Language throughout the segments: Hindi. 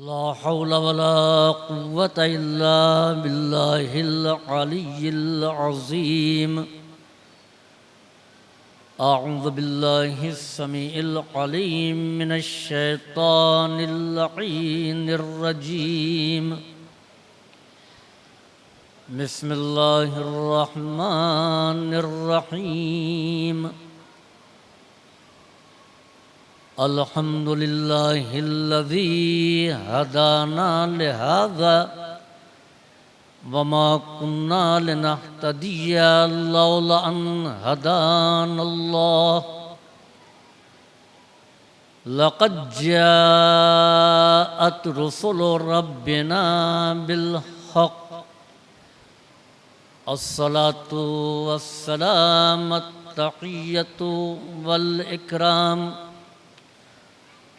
ला हौला वला कुव्वता इल्ला बिल्लाहिल अलिय्यिल अज़ीम। अऊज़ु बिल्लाहिस समीइल अलीम मिनश शैतानिर लईनिर रजीम। बिस्मिल्लाहिर रहमानिर रहीम। अल्हम्दुलिल्लाहिल्लज़ी हदाना लिहाज़ा वमा कुन्ना लिनहतदिया लौला अन हदानल्लाह। लक़द जाअत रुसुलु रब्बिना बिलहक़। अस्सलातु वस्सलामु अत्तहिय्यतु वल इकराम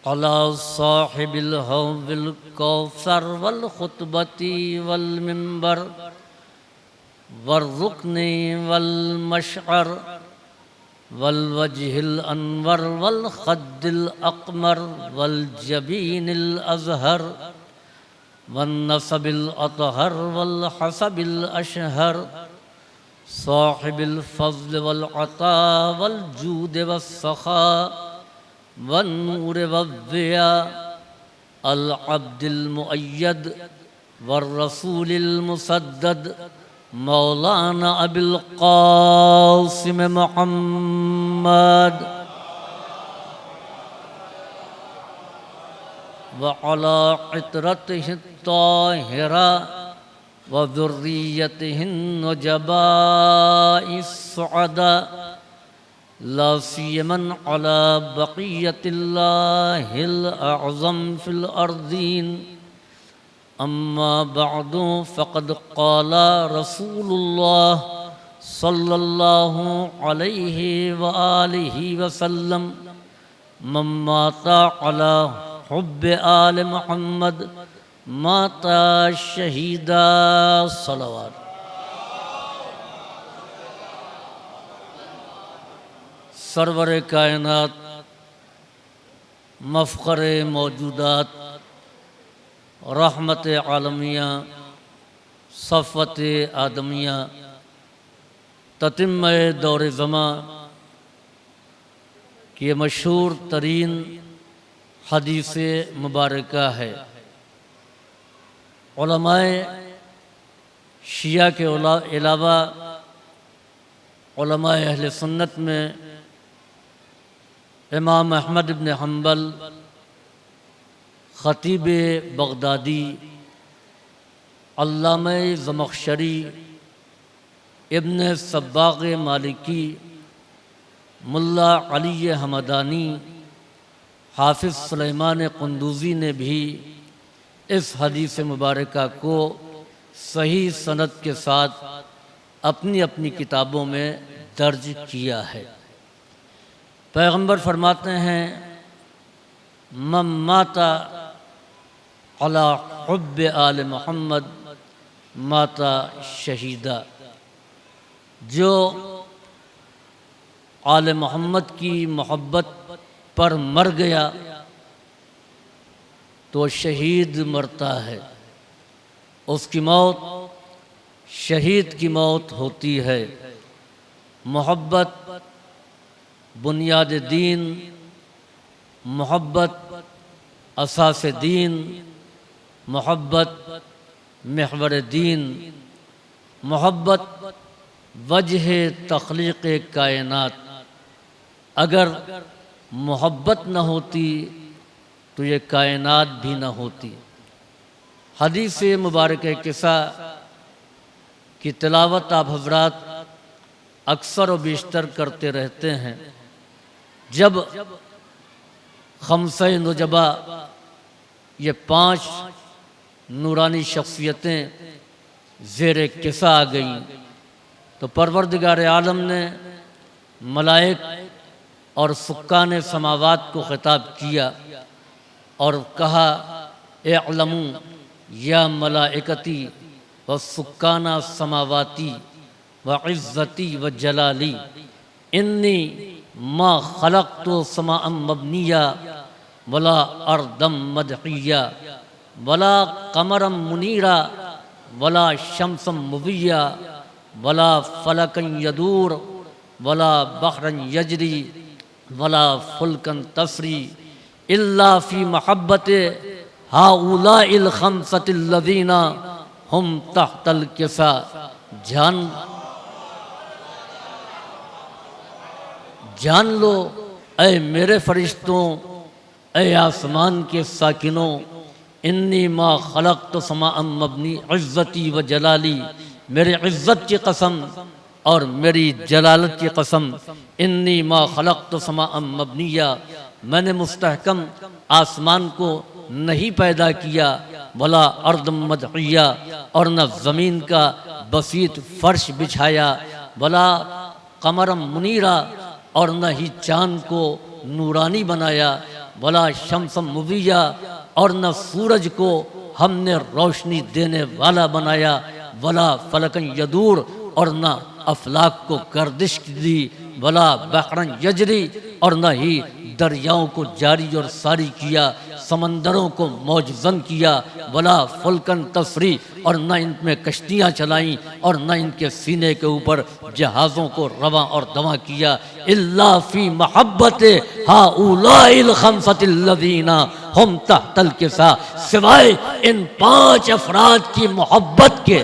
अला साहिबिल हौज़िल कौसर वल खुतबती वल मिंबर वर रुकनी वल मशअर वल वजहिल अनवर वल खद्दिल अक़मर वल जबीनिल अज़हर वन नसबिल अतहर वल हसबिल अशहर साहिबिल फ़ज़्ल वल अता वल जूद वस्सखा वन्नूर वज़्ज़िया अल अब्दिल मुअय्यद वर रसूलिल मुसद्दद मौलाना अबिल क़ासिम मुहम्मद व अला इतरतिहि त्ताहिरा व ज़ुर्रिय्यतिहि नुजबाइस सुअदा ला सियमन अला बक़ियतिल्लाहिल अअज़म फ़िल अर्ज़ीन। अम्मा बअदु फ़क़द क़ाला रसूलुल्लाह सल्लल्लाहु अलैहि व आलिहि वसल्लम मन माता अला हुब्बि आल मुहम्मद माता शहीदा। सलवात। सरवर कायनात मफ़ख़र मौजूदात रहमत आलमिया सफ़वत आदमिया ततिम्म दौर ज़मा की मशहूर तरीन हदीस मुबारका है। उलमाए शिया के अलावा उलमाए अहले सुन्नत में इमाम अहमद इब्न हम्बल, ख़तीब बगदादी, अल्लामा ज़मख़शरी, इब्न सब्बाग़ मालिकी, मुल्ला अली हमदानी, हाफिज़ सुलेमान कुंदूज़ी ने भी इस हदीस मुबारका को सही सनद के साथ अपनी अपनी किताबों में दर्ज किया है। पैगंबर फरमाते हैं मन माता अला हुब्बि आल मुहम्मद माता शहीदा। जो आल मोहम्मद की मोहब्बत पर मर गया तो शहीद मरता है, उसकी मौत शहीद की मौत होती है। मोहब्बत बुनियाद दीन, मोहब्बत असास दीन, मोहब्बत महवर दीन, मोहब्बत वजह तख्लीक़ कायनात। अगर मोहब्बत न होती तो ये कायनात भी न होती। हदीस मुबारक किस्सा की तिलावत आप हज़रात अक्सर व बेशतर करते रहते हैं। जब खमसे नुजबा ये 5 नूरानी शख्सियतें ज़ेरे किस्सा आ गईं तो परवरदिगार आलम ने मलाइक और सुक्कान समावात को ख़िताब किया और कहा इअलमू या मलाइकती व सुक्काना समावाती व इज़्ज़ती व जलाली इन्नी मा खलक़्तु समाअम मबनिया वला अर्दम मदहिया वला कमरम मुनीरा वला शम्सम मुबिया वला फलकन यदूर वला बहरन यजरी वला फुलकन तसरी इल्ला फी महब्बत हाउलाइल खमसतिल्लज़ीना हम तहतल किसा। जान लो ऐ मेरे फरिश्तों, ऐ आसमान के साकिनों, इन्नी मा खलक़्तु समाअम मबनी इज़्ज़ती व जलाली, मेरे इज़्ज़त की कसम और मेरी जलालत की कसम, इन्नी मा खलक़्तु समाअम मबनिया, मैंने मुस्तहकम आसमान को नहीं पैदा किया, वला अर्दम मदहिया, और न ज़मीन का बसीत फ़र्श बिछाया, वला कमरम मुनीरा, और न ही चाँद को नूरानी बनाया, वला शम्सम मुबिया, और न सूरज को हमने रोशनी देने वाला बनाया, वला फलकन यदूर, और न अफलाक को गर्दिश दी, वला बहरन यजरी, और न ही दरियाओं को जारी और सारी किया, समंदरों को मौजज़न किया, वला फुलकन तसरी, और न इनमें कश्तियाँ चलाईं, और न इनके सीने के ऊपर जहाज़ों को रवां और दवा किया। इल्ला फी महब्बत हाउलाइल खमसतिल्लज़ीना हम तहतल किसा, सिवाय इन 5 अफराद की मोहब्बत के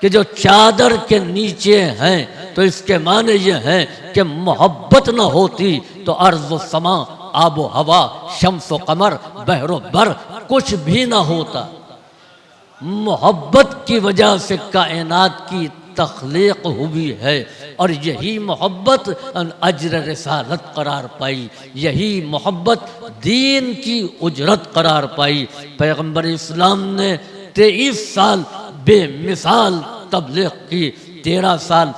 कि जो चादर के नीचे हैं। तो इसके माने ये हैं कि मोहब्बत न होती तो अर्ज़ व समा, आब व हवा, शम्स व कमर, बहरो बर कुछ भी ना होता। मोहब्बत की वजह से कायनात की तख्लीक हुई है, और यही मोहब्बत अज्र रिसालत करार पाई, यही मोहब्बत दीन की उजरत करार पाई। पैगम्बर इस्लाम ने 23 साल बेमिसाल तबलीग की, 13 साल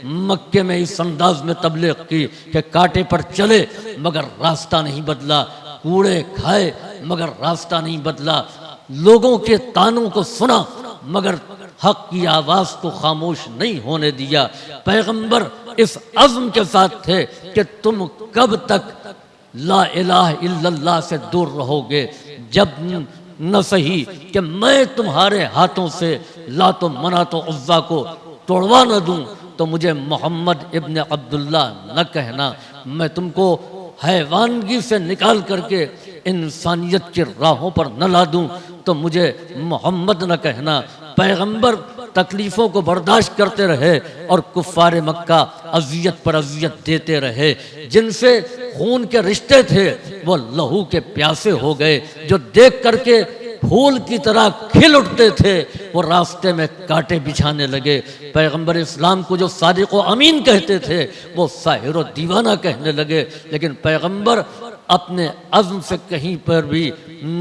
मक्के में इस अंदाज में तबलीग की कि कांटे पर चले मगर रास्ता नहीं बदला, कूड़े खाए मगर रास्ता नहीं बदला, लोगों के तानों को सुना मगर हक की आवाज़ को खामोश नहीं होने दिया। पैगंबर इस अज़्म के साथ थे कि तुम कब तक ला इलाहा इल्लल्लाह से दूर रहोगे, जब न सही कि मैं तुम्हारे हाथों से लातो मनातो उज़्ज़ा को तोड़वा न दूं तो मुझे मोहम्मद इब्न अब्दुल्ला न कहना, मैं तुमको हैवानगी से निकाल करके इंसानियत की राहों पर न ला दूं तो मुझे मोहम्मद न कहना। पैगंबर तकलीफ़ों को बर्दाश्त करते रहे और कुफ़ार मक्का अज़ियत पर अज़ियत देते रहे, जिनसे खून के रिश्ते थे वो लहू के प्यासे हो गए, जो देख करके फूल की तरह खिल उठते थे वो रास्ते में कांटे बिछाने लगे। पैगंबर इस्लाम को जो सादिक़ व अमीन कहते थे वो साहिर व दीवाना कहने लगे, लेकिन पैगंबर अपने अज़्म से कहीं पर भी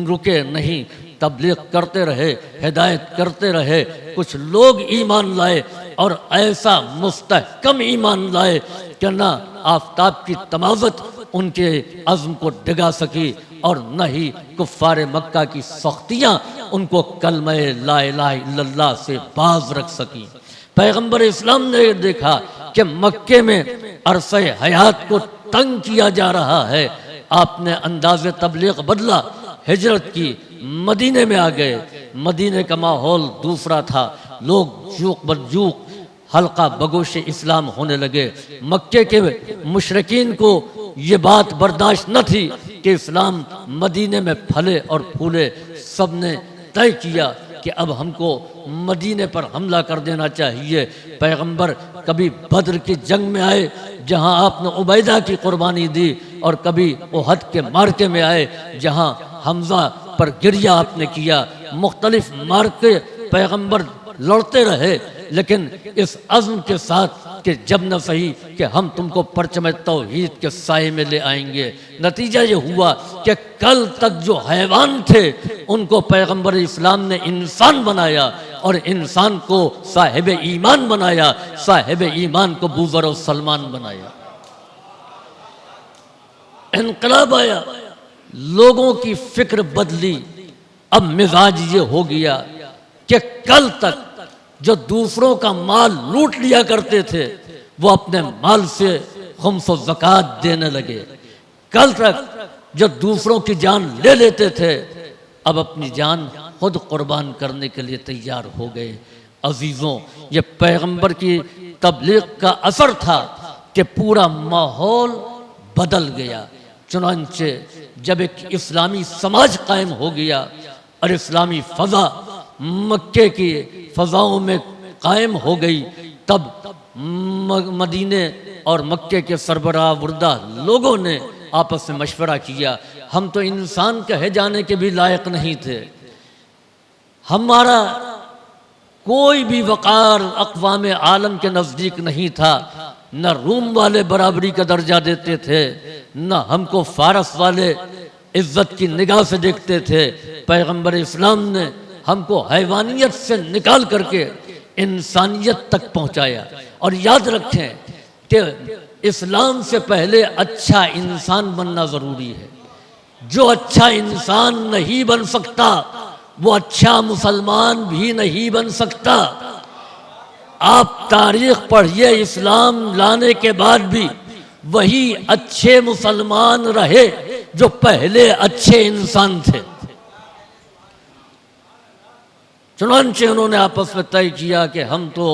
रुके नहीं, तबलीग करते रहे, हिदायत करते रहे। कुछ लोग ईमान लाए और ऐसा मुस्तहकम ईमान लाए कि ना आफताब की तमाज़त उनके अज़्म को डिगा सकी और न ही कुफ़ार मक्का की सख्तियाँ उनको कलमे ला इलाहा इल्लल्लाह से बाज रख सकी। पैगंबर इस्लाम ने देखा कि मक्के में अरसे हयात को तंग किया जा रहा है, आपने अंदाज़ तबलीग बदला, हिजरत की, मदीने में आ गए। मदीने का माहौल दूसरा था, लोग जूक बजूक हल्का बगोश इस्लाम होने लगे। मक्के के मुशरिकीन को ये बात बर्दाश्त न थी कि इस्लाम मदीने में फले और फूले। सब ने तय किया कि अब हमको मदीने पर हमला कर देना चाहिए। पैगंबर कभी बद्र की जंग में आए जहां आपने उबैदा की कुर्बानी दी, और कभी उहद के मार्के में आए जहां हमजा पर गिरिया आपने किया। मुख्तलिफ मार्के पैगंबर लड़ते रहे, लेकिन इस अज़्म के साथ कि जब न सही कि हम तुमको परचम तौहीद के साए में ले आएंगे। नतीजा ये हुआ कि कल तक जो हैवान थे उनको पैगंबर इस्लाम ने इंसान बनाया और इंसान को साहिब ईमान बनाया, साहिब ईमान को बूज़र और सलमान बनाया। इनकलाब आया, लोगों की फिक्र बदली। अब मिजाज ये हो गया कि कल तक जो दूसरों का माल लूट लिया करते थे वो अपने माल से खुम्स व ज़कात देने लगे। कल तक जो दूसरों की जान ले लेते थे अब अपनी जान खुद कुर्बान करने के लिए तैयार हो गए। अजीज़ों, ये पैगंबर की तबलीग का असर था कि पूरा माहौल बदल गया। चुनांचे जब एक इस्लामी समाज कायम हो गया और इस्लामी फ़ज़ा मक्के की फ़ज़ाओं में कायम हो गई, तब मदीने और मक्के के सरबराह बुर्दा लोगों ने आपस में मशवरा किया, हम तो इंसान कहे जाने के भी लायक नहीं थे, हमारा कोई भी वक़ार अक़वाम आलम के नज़दीक नहीं था, न रूम वाले बराबरी का दर्जा देते थे, न हमको फ़ारस वाले इज़्ज़त की निगाह से देखते थे। पैगंबर इस्लाम ने हमको हैवानियत से निकाल करके इंसानियत तक पहुँचाया। और याद रखें कि इस्लाम से पहले अच्छा इंसान बनना ज़रूरी है। जो अच्छा इंसान नहीं बन सकता वो अच्छा मुसलमान भी नहीं बन सकता। आप तारीख पढ़िए, इस्लाम लाने के बाद भी वही अच्छे मुसलमान रहे जो पहले अच्छे इंसान थे। चुनांचे उन्होंने आपस में तय किया कि हम तो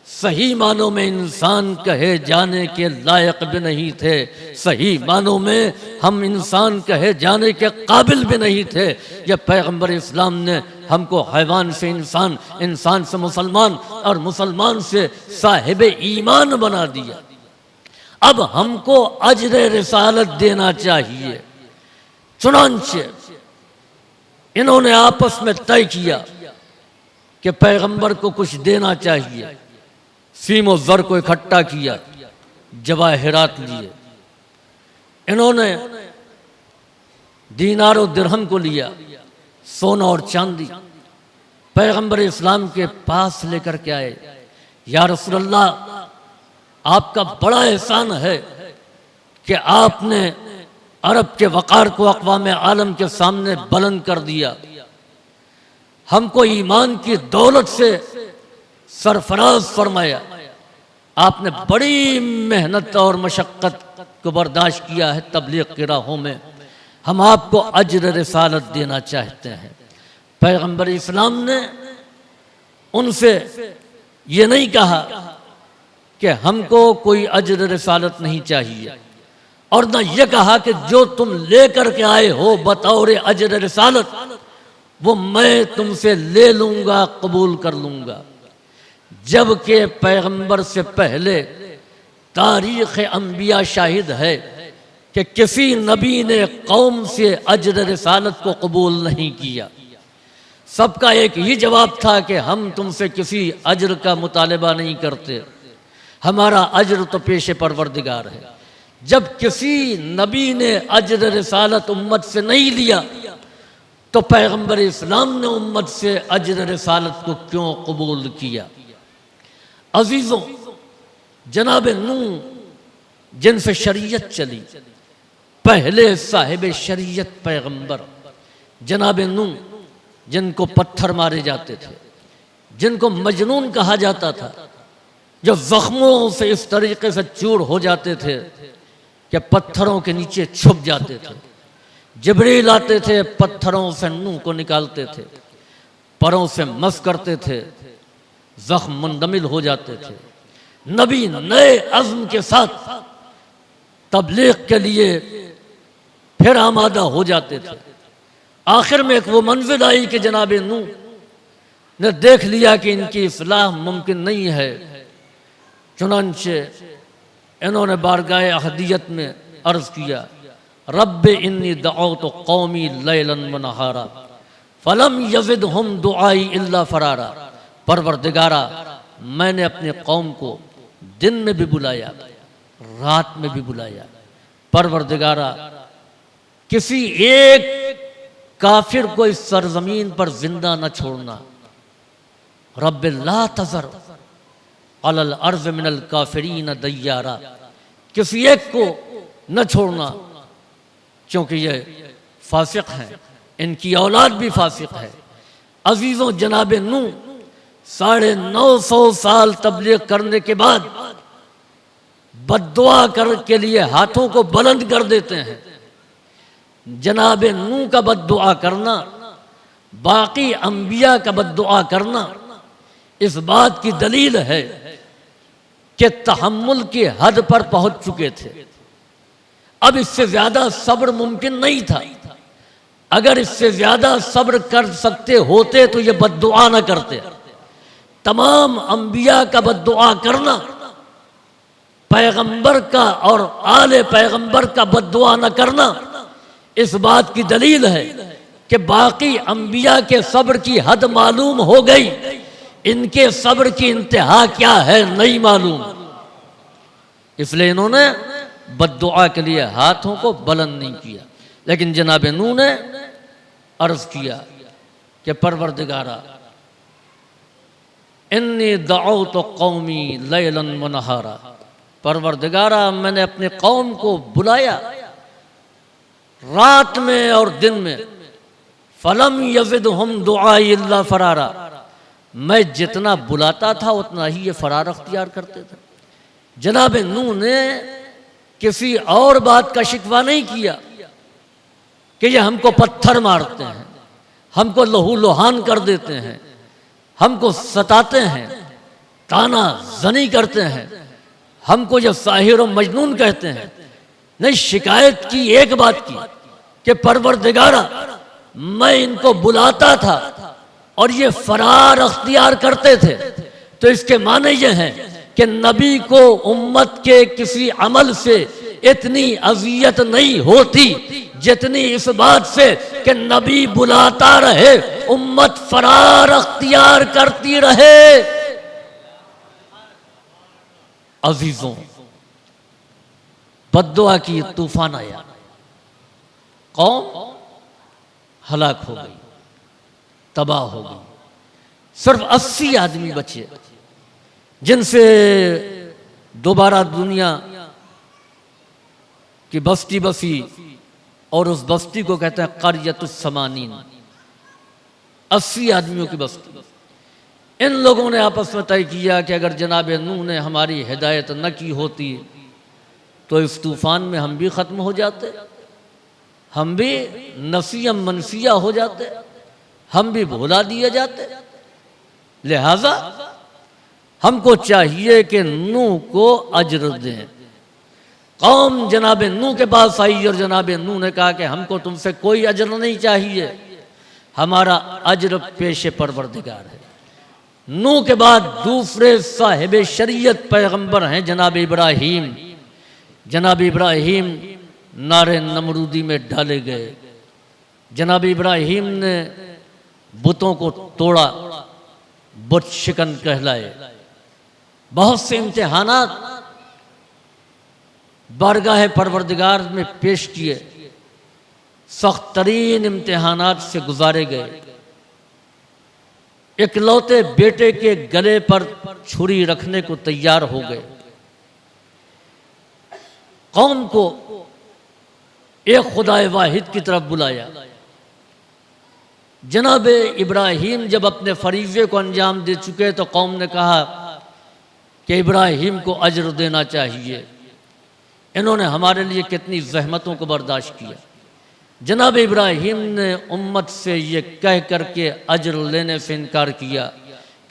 सही मानों में इंसान कहे जाने के लायक भी नहीं थे, सही मानों में हम इंसान कहे जाने के काबिल भी नहीं थे। यह पैगंबर इस्लाम ने हमको हैवान से इंसान, इंसान से मुसलमान और मुसलमान से साहिब ईमान बना दिया। अब हमको अजर रिसालत देना चाहिए। चुनांचे इन्होंने आपस में तय किया कि पैगंबर को कुछ देना चाहिए। सीम और ज़र को इकट्ठा किया, जवाहिरात लिए, इन्होंने दीनार और दिरहम को लिया, सोना और चांदी पैगंबर इस्लाम के पास लेकर के आए। या रसूलल्लाह, आपका बड़ा एहसान है कि आपने अरब के वक़ार को अक़वाम आलम के सामने बुलंद कर दिया, हमको ईमान की दौलत से सरफराज फरमाया। आपने बड़ी मेहनत और मशक्क़त को बर्दाश्त किया है तबलीग की राहों में, हम आपको अजर रिसालत देना चाहते हैं। पैगंबर इस्लाम ने उनसे ये नहीं कहा कि हमको कोई अजर रिसालत नहीं चाहिए, और ना ये कहा कि जो तुम लेकर के आए हो बतौर अजर रिसालत वो मैं तुमसे ले लूँगा, कबूल कर लूँगा। जबकि पैगंबर से पहले तारीख़ अंबिया शाहिद है कि किसी नबी ने कौम से अजर रिसालत को कबूल नहीं किया। सबका एक ही जवाब था कि हम तुमसे किसी अजर का मुतालबा नहीं करते, हमारा अजर तो पेशे परवरदिगार है। जब किसी नबी ने अजर रिसालत उम्मत से नहीं लिया तो पैगंबर इस्लाम ने उम्मत से अजर रिसालत को क्यों कबूल किया। अजीज़ों, जनाब नूह जिनसे शरीयत चली, पहले साहिब शरीयत पैगंबर जनाब नूह, जिनको पत्थर मारे जाते थे, जिनको मजनून कहा जाता था, जो जख्मों से इस तरीके से चूर हो जाते थे कि पत्थरों के नीचे छुप जाते थे। जिब्रील आते थे, पत्थरों से नूह को निकालते थे, परों से मस करते थे, जख्म मुंदमिल हो जाते थे। नबी नए अज़्म के साथ तबलीग के लिए फिर आमादा हो जाते थे। आखिर में एक वो मंजिल आई कि जनाब नूह ने देख लिया कि इनकी इस्लाह मुमकिन नहीं है। चुनांचे इन्होंने बारगाह अहदियत में अर्ज़ किया, रब्बे इन्नी दअउतु कौमी लैलन व नहारा फलम यज़िदहुम दुआई इल्ला फरारा। परवरदिगारा, मैंने अपने कौम को दिन में भी बुलाया, रात में भी बुलाया। परवरदिगारा, किसी एक काफिर को इस सरजमीन पर जिंदा न छोड़ना। रब्बे ला तज़र अलल अर्ज़ मिनल काफिरीन दय्यारा, किसी एक को न छोड़ना, क्योंकि ये फासिक हैं, इनकी औलाद भी फासिक है। अजीज़ों, जनाब नूह 950 साल तबलीग करने के बाद बद्दुआ कर के लिए हाथों को बुलंद कर देते हैं। जनाब नूह का बद्दुआ करना बाकी अंबिया का बद्दुआ करना इस बात की दलील है कि तहम्मुल की हद पर पहुंच चुके थे। अब इससे ज्यादा सब्र मुमकिन नहीं था। अगर इससे ज्यादा सब्र कर सकते होते तो ये बद्दुआ न करते। तमाम अंबिया का बद्दुआ करना, पैगंबर का और आले पैगंबर का बद्दुआ न करना इस बात की दलील है कि बाकी अंबिया के सब्र की हद मालूम हो गई, इनके सब्र की इंतहा क्या है नहीं मालूम। इसलिए इन्होंने बद्दुआ के लिए हाथों को बुलंद नहीं किया। लेकिन जनाब नूह ने अर्ज किया कि परवरदिगारा इन्नी दअउतु कौमी लैलन व नहारा, परवरदिगारा मैंने अपने कौम को बुलाया रात में और दिन में, फलम यज़िदहुम दुआई इल्ला फरारा, मैं जितना बुलाता था उतना ही ये फरार अख्तियार करते थे। जनाब नूह ने किसी और बात का शिकवा नहीं किया कि ये हमको पत्थर मारते हैं, हमको लहू लुहान कर देते हैं, हमको सताते हैं, ताना जनी करते हैं, हमको जब साहिर और मजनून कहते हैं। नहीं, शिकायत की एक बात की कि परवरदिगारा मैं इनको बुलाता था और ये फरार अख्तियार करते थे। तो इसके माने ये हैं कि नबी को उम्मत के किसी अमल से इतनी अजियत नहीं होती जितनी इस बात से कि नबी बुलाता रहे, उम्मत फरार अख्तियार करती रहे। अजीजों, बद्दुआ की तूफान आया, कौम हलाक हो गई, तबाह हो गई। सिर्फ 80 आदमी बचे जिनसे दोबारा दुनिया की बस्ती बसी, और उस बस्ती को कहते हैं क़रियतुस समानीन, 80 आदमियों की बस्ती। इन लोगों ने आपस में तय किया कि अगर जनाब नूह ने हमारी हिदायत न की होती तो इस तूफान में हम भी ख़त्म हो जाते, हम भी नसियम मनसिया हो जाते, हम भी भुला दिए जाते। लिहाजा हमको चाहिए कि नूह को अज्र दें। कौम जनाब नूह के पास आई और जनाब नूह ने कहा कि हमको तुमसे कोई अज्र नहीं चाहिए, हमारा अज्र पेशे परवरदिगार है। नूह के बाद दूसरे साहिब शरीयत पैगंबर हैं जनाब इब्राहीम। जनाब इब्राहीम नारे नमरूदी में डाले गए। जनाब इब्राहीम ने बुतों को तोड़ा, बुत शिकन कहलाए। बहुत से इम्तिहानात बारगाह परवरदिगार में पेश किए, सख्त तरीन इम्तिहानात से गुजारे गए। इकलौते बेटे के गले पर छुरी रखने को तैयार हो गए। कौम को एक खुदाए वाहिद की तरफ बुलाया। जनाब इब्राहीम जब अपने फरीज़े को अंजाम दे चुके तो कौम ने कहा कि इब्राहीम को अज्र देना चाहिए, इन्होंने हमारे लिए कितनी जहमतों को बर्दाश्त किया। जनाब इब्राहीम ने उम्मत से ये कह करके अज्र लेने से इनकार किया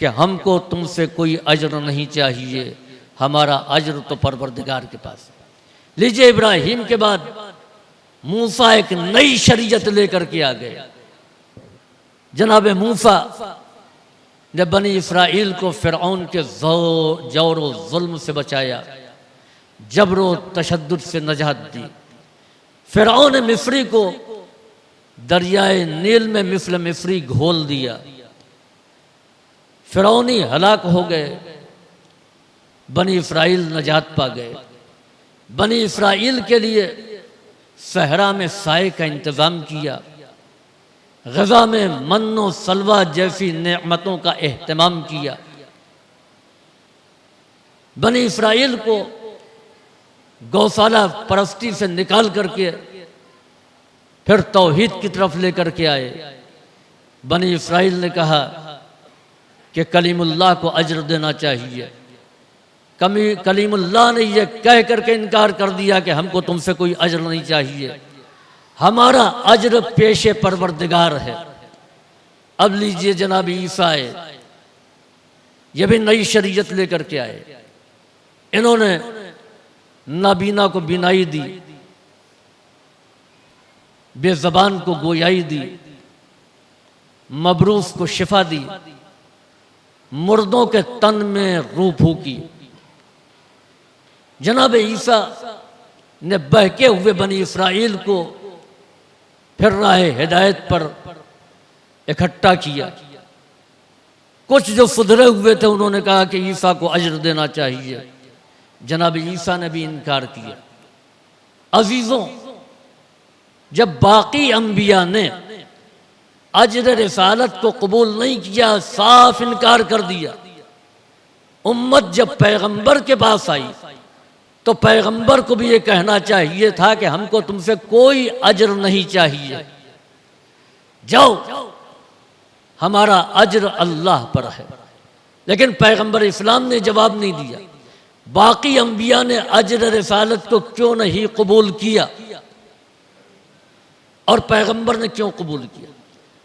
कि हमको तुमसे कोई अज्र नहीं चाहिए, हमारा अज्र तो परवरदिगार के पास। लीजिए, इब्राहीम के बाद मूसा एक नई शरीयत लेकर के आ गए। जनाब मूसा ने बनी इसराइल को फिरौन के जौर व जुल्म से बचाया, जबरो तशद्दुद से नजात दी। फिरौन मिस्री को दरियाए नील में मिस्ल मिस्री घोल दिया। फिरौनी हलाक हो गए, बनी इसराइल नजात पा गए। बनी इसराइल के लिए सहरा में साए का इंतज़ाम किया, गज़ा में मन्नो सलवा जैसी नेमतों का एहतमाम किया। बनी इसराइल को गौशाला परस्ती से निकाल करके फिर तौहीद की तरफ लेकर के आए। बनी इसराइल ने कहा कि कलीमुल्लाह को अज्र देना चाहिए। कलीमुल्लाह ने यह कह करके इनकार कर दिया कि हमको तुमसे कोई अज्र नहीं चाहिए, हमारा अज्र पेशे परवरदिगार है। अब लीजिए जनाब ईसा आए, ये भी नई शरीयत लेकर के आए। इन्होंने नाबीना को बीनाई दी, बेज़बान को गोयाई दी, मबरूस को शिफा दी, मुर्दों के तन में रूह फूकी। जनाब ईसा ने बहके हुए बनी इसराइल को फिर राह हिदायत पर इकट्ठा किया। कुछ जो सुधरे हुए थे उन्होंने कहा कि ईसा को अजर देना चाहिए। जनाब ईसा ने भी इनकार किया। अजीजों, जब बाकी अंबिया ने अजर रिसालत को कबूल नहीं किया, साफ इनकार कर दिया, उम्मत जब पैगंबर के पास आई तो पैगंबर को भी ये कहना चाहिए था कि हमको तुमसे कोई अजर नहीं चाहिए, जाओ हमारा अजर अल्लाह पर है। लेकिन पैगंबर इस्लाम ने जवाब नहीं दिया। बाकी अंबिया ने अजर रिसालत को क्यों नहीं कबूल किया और पैगंबर ने क्यों कबूल किया?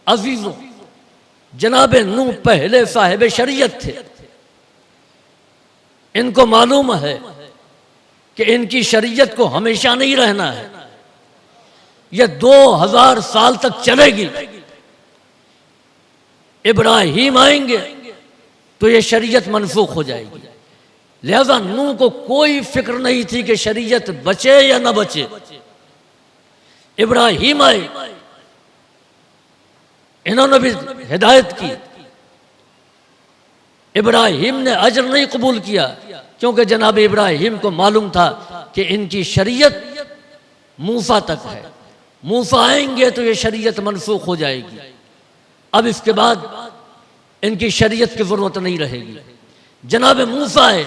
अजीजों, जनाब नूह पहले साहिब शरीयत थे। इनको मालूम है कि इनकी शरीयत को हमेशा नहीं रहना है, यह 2000 साल तक चलेगी। इब्राहिम आएंगे तो यह शरीयत मनसूख हो जाएगी। लिहाजा नूह को कोई फिक्र नहीं थी कि शरीयत बचे या न बचे। इब्राहिम आए, इन्होंने भी हिदायत की। इब्राहिम ने अजर नहीं कबूल किया क्योंकि जनाब इब्राहिम को मालूम था कि इनकी शरीयत मूसा तक है, मूसा आएंगे तो ये शरीयत मनसूख हो जाएगी। अब इसके बाद इनकी शरीयत की जरूरत नहीं रहेगी। जनाब मूसा आए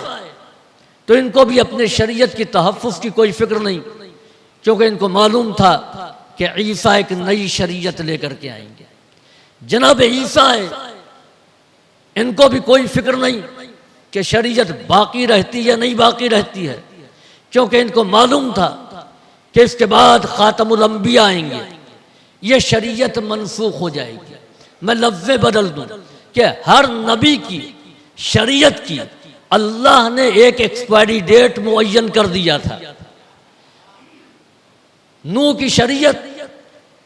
तो इनको भी अपने शरीयत की तहफ़्फ़ुज़ की कोई फिक्र नहीं, क्योंकि इनको मालूम था कि ईसा एक नई शरीयत लेकर के आएंगे। जनाब ईसा आए, इनको भी कोई फिक्र नहीं कि शरीयत बाकी रहती या नहीं बाकी रहती है, क्योंकि इनको मालूम था कि इसके बाद खातमुल अंबिया आएंगे, ये शरीयत मनसूख हो जाएगी। मैं लफ्ज़ बदल दूं कि हर नबी की शरीयत की अल्लाह ने एक एक्सपायरी डेट मुअय्यन कर दिया था। नूह की शरीयत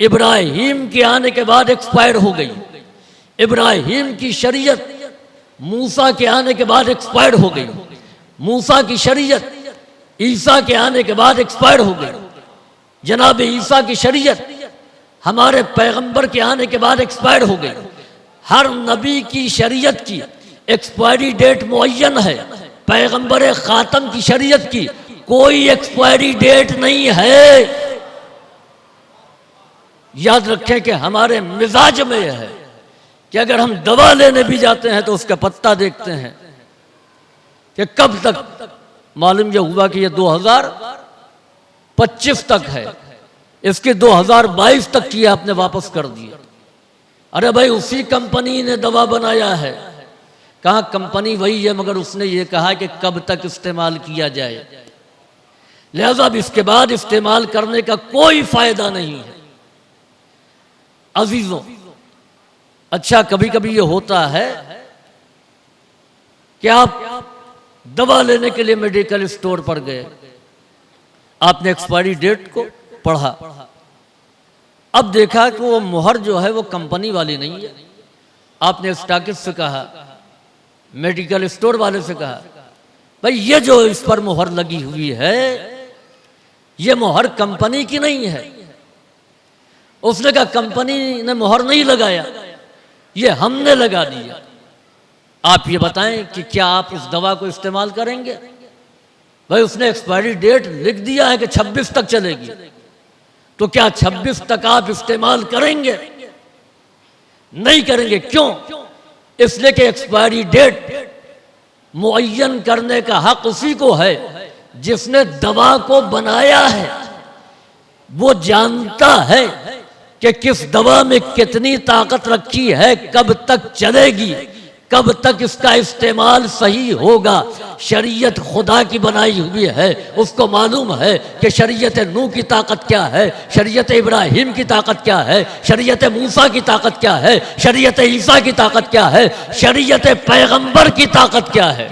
इब्राहिम के आने के बाद एक्सपायर हो गई। इब्राहिम की शरीयत मूसा के आने के बाद एक्सपायर हो गई। मूसा की शरीयत ईसा के आने के बाद एक्सपायर हो गई। जनाब ईसा की शरीयत हमारे पैगंबर के आने के बाद एक्सपायर हो गई। हर नबी की शरीयत की एक्सपायरी डेट मुअय्यन है। पैगंबर खातम की शरीयत की कोई एक्सपायरी डेट नहीं है। याद रखें कि हमारे मिजाज में यह है कि अगर हम दवा लेने भी जाते हैं तो उसका पत्ता देखते हैं कि कब तक। मालूम यह हुआ कि यह 2025 तक है, इसके 2022 तक की आपने वापस कर दिया। अरे भाई, उसी कंपनी ने दवा बनाया है। कहा कंपनी वही है, मगर उसने ये कहा कि कब तक इस्तेमाल किया जाए। लिहाजा अब इसके बाद इस्तेमाल करने का कोई फायदा नहीं है। अजीजों, अच्छा कभी कभी ये होता है कि आप दवा लेने के लिए मेडिकल स्टोर पर गए, आपने एक्सपायरी डेट को पढ़ा, अब देखा कि वो मुहर जो है वो कंपनी वाली नहीं है। आपने स्टॉकिस्ट से कहा, मेडिकल स्टोर वाले से कहा, भाई ये जो इस पर मुहर लगी हुई है ये मुहर कंपनी की नहीं है। उसने कहा कंपनी ने मुहर नहीं लगाया, ये हमने लगा दिया। आप ये बताएं कि क्या आप उस दवा को इस्तेमाल करेंगे? भाई उसने एक्सपायरी डेट लिख दिया है कि 26 तक चलेगी, तो क्या 26 तक आप इस्तेमाल करेंगे? नहीं करेंगे। क्यों? इसलिए कि एक्सपायरी डेट मुअय्यन करने का हक उसी को है जिसने दवा को बनाया है। वो जानता है कि किस दवा में कितनी ताकत रखी है, कब तक चलेगी, कब तक इसका इस्तेमाल सही होगा? शरीयत खुदा की बनाई हुई है, उसको मालूम है कि शरीयत नूह की ताकत क्या है, शरीयत इब्राहिम की ताकत क्या है, शरीयत मूसा की ताकत क्या है, शरीयत ईसा की ताकत क्या है, शरीयत पैगंबर की ताकत क्या है।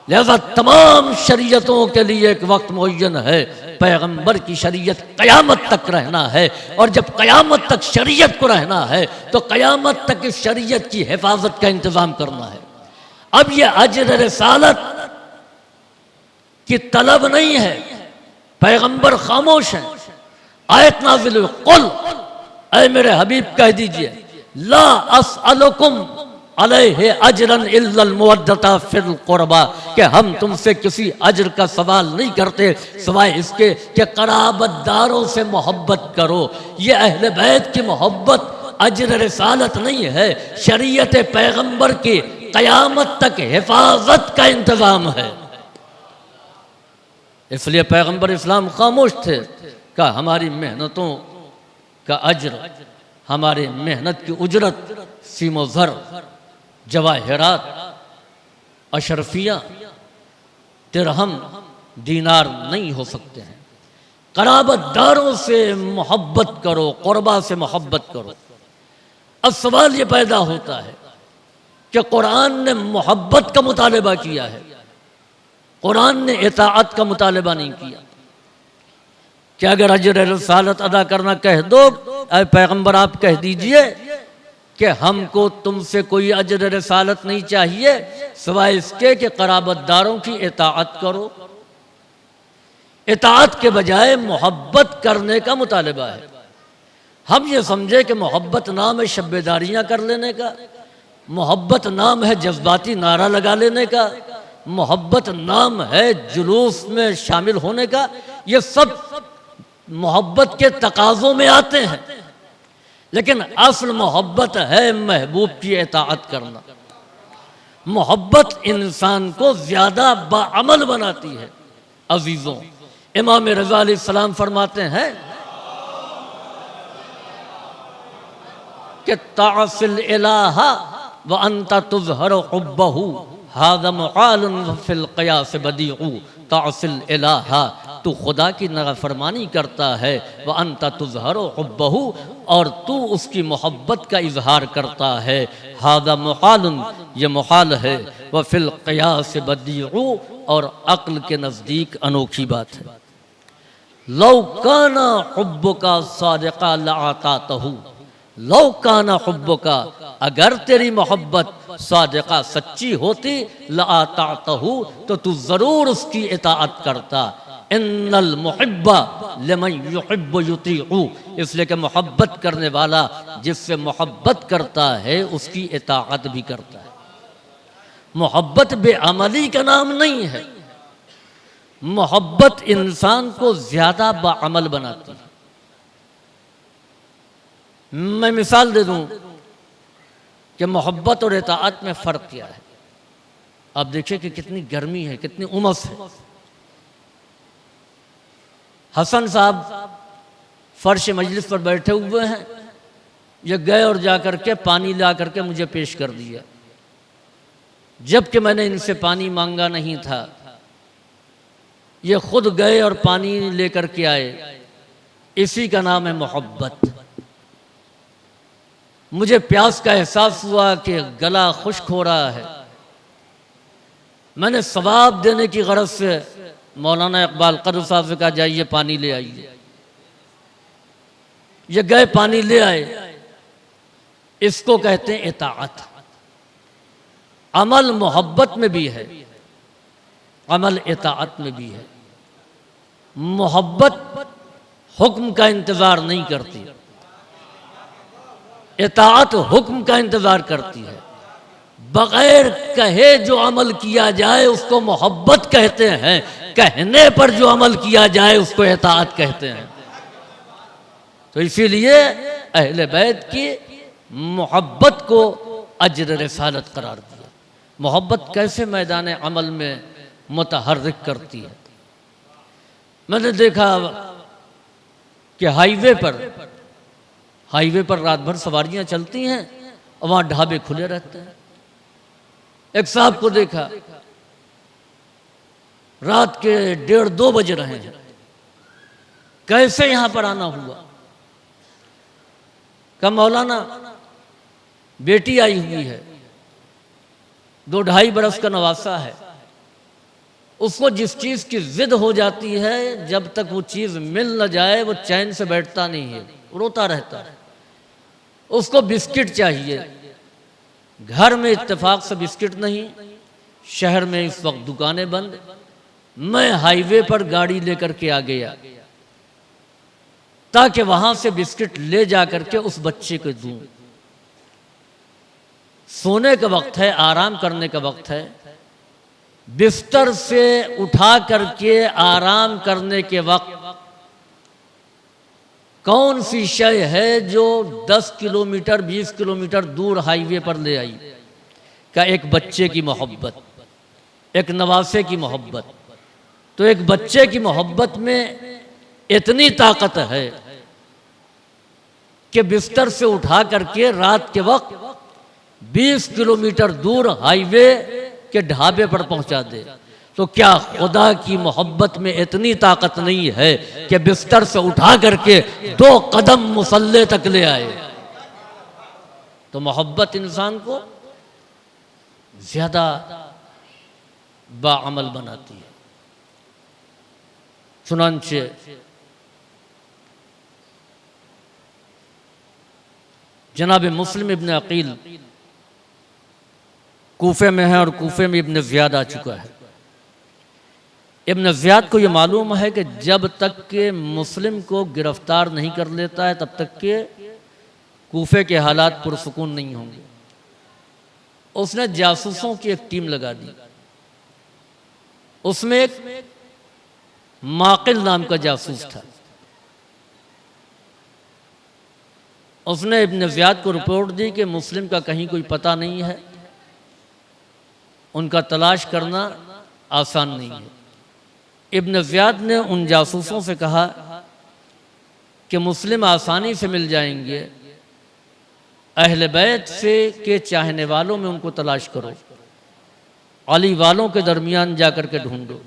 लिहाजा तमाम शरीयतों के लिए एक वक्त मुअय्यन है। पैगंबर की शरीयत क़यामत तक रहना है, और जब क़यामत तक शरीयत को रहना है तो क़यामत तक इस शरीयत की हिफाजत का इंतज़ाम करना है। अब ये अज्र रिसालत की तलब नहीं है, पैगंबर खामोश हैं। आयत नाज़िल हुई, कुल, ऐ मेरे हबीब कह दीजिए, ला अस्अलुकुम अलैहि अजरन इल्लल मुवद्दता फिल क़ुरबा, कि हम तुमसे किसी अजर का सवाल नहीं करते सिवाय इसके कि क़राबतदारों से मोहब्बत करो। ये अहले बैत की मोहब्बत अजर रिसालत नहीं है, शरीयत पैगंबर की क़यामत तक हिफाजत का इंतज़ाम है। इसलिए पैगंबर इस्लाम खामोश थे कि हमारी मेहनतों का अजर, हमारी मेहनत की उजरत सीमो ज़र, जवाहिरात, अशरफिया, तिरहम, दीनार नहीं हो सकते हैं। क़राबतदारों से मोहब्बत करो, क़ुरबा से मोहब्बत करो। अब सवाल ये पैदा होता है कि कुरान ने मोहब्बत का मुतालबा किया है, कुरान ने इताअत का मुतालबा नहीं किया। कि अगर अजर रिसालत अदा करना कह दो, ऐ पैगंबर आप कह दीजिए कि हमको तुमसे कोई अजर रिसालत नहीं चाहिए सिवाय इसके कि क़राबतदारों की इताअत करो। इताअत के बजाय मोहब्बत करने का मुतालबा है। हम ये समझे कि मोहब्बत नाम है शब्बेदारियाँ कर लेने का, मोहब्बत नाम है जज्बाती नारा लगा लेने का, मोहब्बत नाम है जुलूस में शामिल होने का। ये सब मोहब्बत के तकाज़ों में आते हैं, लेकिन असल मोहब्बत है महबूब की इताअत करना। मोहब्बत इंसान को ज़्यादा बाअमल बनाती है। अजीज़ों, इमाम रज़ा अलैहिस्सलाम फरमाते हैं कि तासिल इलाहा व अंता तुज़हर हुब्बहू हाज़ा मुक़ालुन फ़िल क़यास बदीउ। तासिल इलाहा, तू खुदा की नाफरमानी करता है, व अंता तुज़हर हुब्बहू, और तू उसकी मोहब्बत का इजहार करता है। हाज़ा मुक़ालुन, ये मुहाल है, व फ़िल क़यास बदीउ, और अक्ल के नज़दीक अनोखी बात है। लौ काना हुब्बुका सादिक़ा लअतातहू, लौ काना हुब्बुका, अगर तेरी मोहब्बत सादिक़ा सच्ची होती, लअतातहू, तो तू ज़रूर उसकी इताअत करता। इन्नल मुहिब्बा लिमन युहिब्बु युतीउ, इसलिए कि मोहब्बत करने वाला जिससे मोहब्बत करता है उसकी इताअत भी करता है। मोहब्बत बेअमली का नाम नहीं है, मोहब्बत इंसान को ज़्यादा बाअमल बनाती है। मैं मिसाल दे दूं कि मोहब्बत और इताअत में फ़र्क क्या है। आप देखिए कि कितनी गर्मी है, कितनी उमस है। हसन साहब फर्श मजलिस पर बैठे हुए हैं, ये गए और जाकर के पानी ला करके मुझे पेश कर दिया, जबकि मैंने इनसे पानी मांगा नहीं था। ये खुद गए और पानी लेकर के आए। इसी का नाम है मोहब्बत। मुझे प्यास का एहसास हुआ कि गला खुश्क हो रहा है। मैंने सवाब देने की गरज से मौलाना इकबाल क़द्र साहब से कहा, जाइए पानी ले आइए। ये गए पानी ले आए। इसको कहते हैं इताअत। अमल मोहब्बत में भी है, अमल इताअत में भी है। मोहब्बत हुक्म का इंतज़ार नहीं करती, इताअत हुक्म का इंतज़ार करती है। बग़ैर कहे जो अमल किया जाए उसको मोहब्बत कहते हैं, कहने पर जो अमल किया जाए उसको इताअत कहते हैं। तो इसीलिए अहले बैत की मोहब्बत को अज्र रिसालत करार दिया। मोहब्बत कैसे मैदान अमल में मुतहर्रिक करती है। मैंने देखा कि हाईवे पर रात भर सवारियां चलती हैं और वहाँ ढाबे खुले रहते हैं। एक साहब को देखा, रात के 1:30-2 बज रहे हैं, कैसे यहां पर आना हुआ? कहा मौलाना बेटी आई हुई है, 2-2.5 बरस का नवासा है, उसको जिस चीज की जिद हो जाती है, जब तक वो चीज मिल न जाए वो चैन से बैठता नहीं है, रोता रहता है। उसको बिस्किट चाहिए, घर में इत्तेफाक से बिस्किट नहीं, शहर में इस वक्त दुकानें बंद। मैं हाईवे पर गाड़ी लेकर के आ गया ताकि वहां से बिस्किट ले जा करके उस बच्चे को दूं। सोने का वक्त है, आराम करने का वक्त है, बिस्तर से उठा करके आराम करने के वक्त कौन सी शय है जो 10 किलोमीटर 20 किलोमीटर दूर हाईवे पर ले आई? क्या एक बच्चे की मोहब्बत, एक नवासे की मोहब्बत। तो एक बच्चे की मोहब्बत में इतनी ताकत है कि बिस्तर से उठा करके रात के वक्त 20 किलोमीटर दूर हाईवे के ढाबे पर पहुंचा दे। तो क्या खुदा की मोहब्बत में इतनी ताकत नहीं है कि बिस्तर से उठा करके 2 कदम मुसल्ले तक ले आए? तो मोहब्बत इंसान को ज्यादा बाअमल बनाती है। चुनांचे जनाब मुस्लिम इब्न अकील कूफे में है और कूफे में इब्न ज़ियाद आ चुका है। इब्न ज़ियाद को ये मालूम है कि जब तक के मुस्लिम को गिरफ्तार नहीं कर लेता है तब तक के कूफे के हालात पुरसुकून नहीं होंगे। उसने जासूसों की एक टीम लगा दी। उसमें एक माकिल नाम का जासूस था। उसने इब्न ज़ियाद को रिपोर्ट दी कि मुस्लिम का कहीं कोई पता नहीं है, उनका तलाश करना आसान नहीं है। इब्न ज़ियाद ने उन जासूसों से कहा कि मुस्लिम आसानी से मिल जाएंगे, अहले बैत से के चाहने वालों में उनको तलाश करो, अली वालों के दरमियान जाकर के ढूंढो।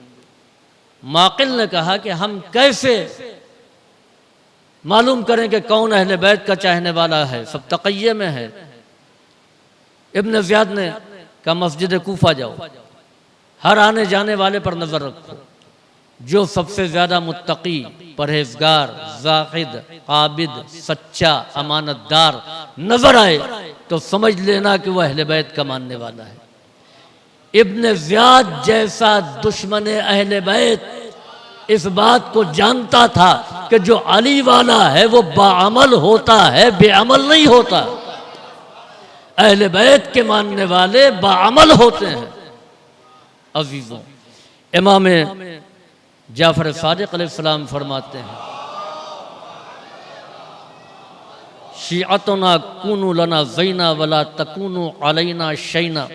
माकिल ने कहा कि हम कैसे मालूम करें कि कौन अहले बैत का चाहने वाला है, सब तक़िये में है। इब्न ज़ियाद ने कहा मस्जिद कूफा जाओ, हर आने जाने वाले पर नजर रखो, जो सबसे ज्यादा मुत्तकी, परहेजगार, ज़ाहिद, आबिद, सच्चा, अमानतदार नजर आए तो समझ लेना कि वह अहले बैत का मानने वाला है। इब्न ज़ियाद जैसा दुश्मन अहले बैत इस बात को जानता था कि जो अली वाला है वो बाअमल होता है, बेअमल नहीं होता। अहले बैत के मानने वाले बाअमल होते हैं। अजीजों, इमाम जाफर सादिक अलैहिस्सलाम फरमाते हैं, शिअतुना कुनु लना ज़ैना वला तकुनु अलैना शैना।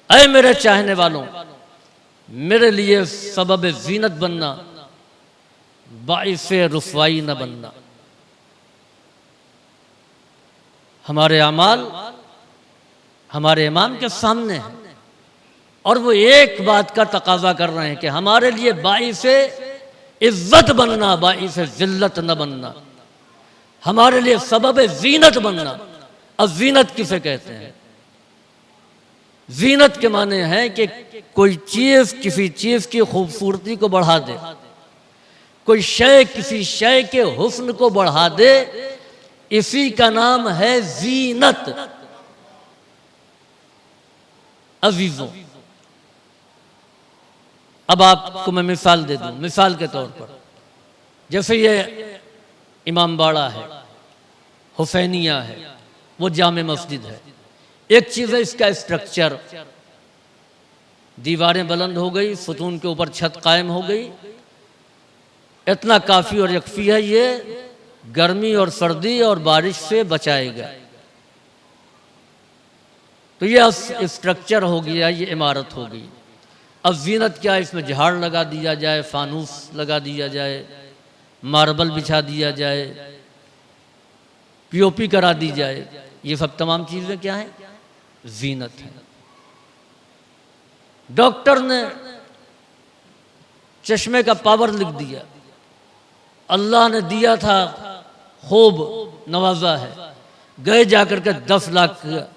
ऐ मेरे चाहने वालों, मेरे लिए सबब ज़ीनत बनना, बाइसे रुसवाई न बनना। हमारे अमाल हमारे इमाम के सामने हैं और वो एक बात का तकाजा कर रहे हैं कि हमारे लिए बाइसे इज्जत बनना, बाइसे जिल्लत न बनना, हमारे लिए सबब ज़ीनत बनना। अब ज़ीनत किसे कहते हैं? ज़ीनत के माने हैं कि कोई चीज़ किसी चीज़ की खूबसूरती को बढ़ा दे, कोई शय किसी शय के हुस्न को बढ़ा दे, इसी का नाम है ज़ीनत। अजीजों, अब आपको मैं मिसाल दे दूं। मिसाल के तौर पर जैसे ये इमाम बाड़ा है, हुसैनिया है, वो जामे मस्जिद है। एक चीज़ है इसका स्ट्रक्चर, दीवारें बुलंद हो गई, सुतून के ऊपर छत कायम हो गई, इतना काफ़ी और यकफी है, ये गर्मी और सर्दी और बारिश से बचाएगा। तो ये स्ट्रक्चर हो गया, ये इमारत हो गई। अब ज़ीनत क्या है? इसमें झाड़ लगा दिया जाए, फानूस लगा दिया जाए, मार्बल बिछा दिया जाए, पीओपी करा दी जाए, ये सब तमाम चीज़ें क्या हैं? ज़ीनत है। डॉक्टर ने चश्मे का पावर लिख दिया, अल्लाह ने दिया था, खूब नवाजा है। गए जाकर के 10 लाख का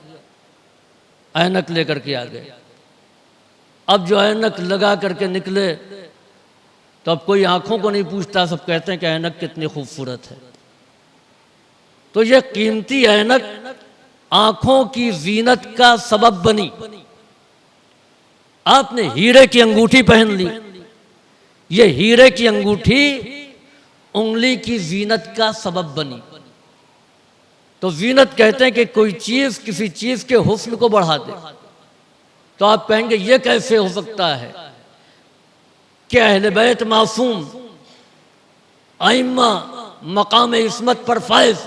ऐनक लेकर के आ गए। अब जो ऐनक लगा करके निकले तो अब कोई आंखों को नहीं पूछता, सब कहते हैं कि ऐनक कितनी खूबसूरत है। तो ये कीमती ऐनक आंखों की जीनत का सबब बनी। आपने हीरे की अंगूठी पहन ली, ये हीरे की अंगूठी उंगली की जीनत का सबब बनी। तो जीनत कहते हैं कि कोई चीज किसी चीज के हुस्न को बढ़ा दे। तो आप कहेंगे ये कैसे हो सकता है कि अहले बैत मासूम आइम्मा मकाम इस्मत पर फाइज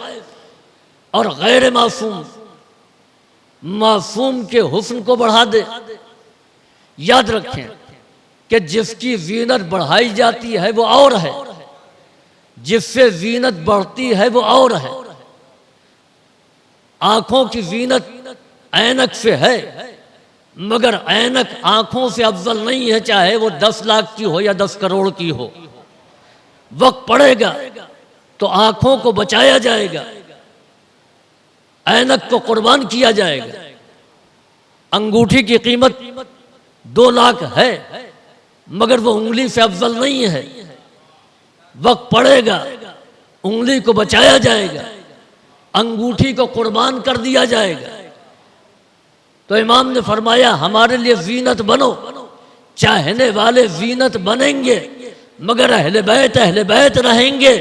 और गैर मासूम मासूम के हुस्न को बढ़ा दे। याद रखें कि जिसकी जीनत बढ़ाई जाती है वो और है, जिससे जीनत बढ़ती है वो और है। आंखों की जीनत ऐनक से है, मगर ऐनक आंखों से अफजल नहीं है, चाहे वो 10 लाख की हो या 10 करोड़ की हो। वक्त पड़ेगा तो आंखों को बचाया जाएगा, ऐनक को कुर्बान किया जाएगा। अंगूठी की कीमत 2 लाख है, मगर वो उंगली से अफजल नहीं है। वक्त पड़ेगा, उंगली को बचाया जाएगा, अंगूठी को कुर्बान कर दिया जाएगा। तो इमाम ने फरमाया हमारे लिए जीनत बनो। चाहने वाले जीनत बनेंगे, मगर अहले बैत रहेंगे,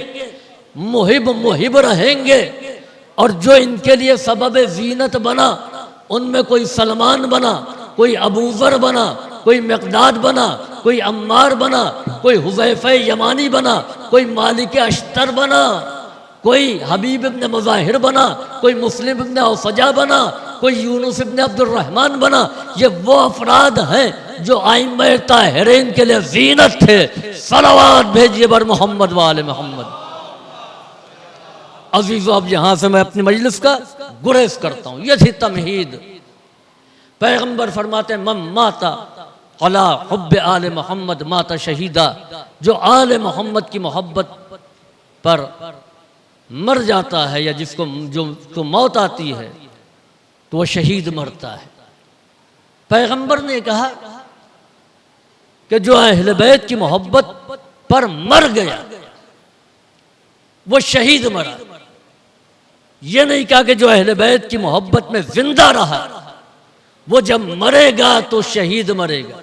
मुहिब रहेंगे। और जो इनके लिए सबब जीनत बना, उनमें कोई सलमान बना, कोई अबूजर बना, कोई मिक़दाद बना, कोई अम्मार बना, कोई हुज़ैफ़ा यमानी बना, कोई मालिक अश्तर बना, कोई हबीब इब्न मुज़ाहिर बना, कोई मुस्लिम इब्न औसजा बना, कोई यूनुस इब्न अब्दुर्रहमान बना। ये वो अफराद हैं जो आइम्मा ताहिरीन के लिए जीनत थे। सलावत भेजिए बर मोहम्मद वाले मोहम्मद। अजीज़ो, अब यहाँ से मैं अपनी मजलिस का गुरेज करता हूँ। ये थी तमहीद। पैगंबर फरमाते हैं मम माता अला हुब्बे आले मोहम्मद माता शहीदा। जो आले मोहम्मद की मोहब्बत पर मर जाता है या जिसको मौत आती है तो वह शहीद मरता है। पैगंबर ने कहा कि जो अहले बैत की मोहब्बत पर मर गया वो शहीद मरा। ये नहीं कहा कि जो अहले बैत की मोहब्बत में जिंदा रहा वो जब मरेगा तो शहीद मरेगा।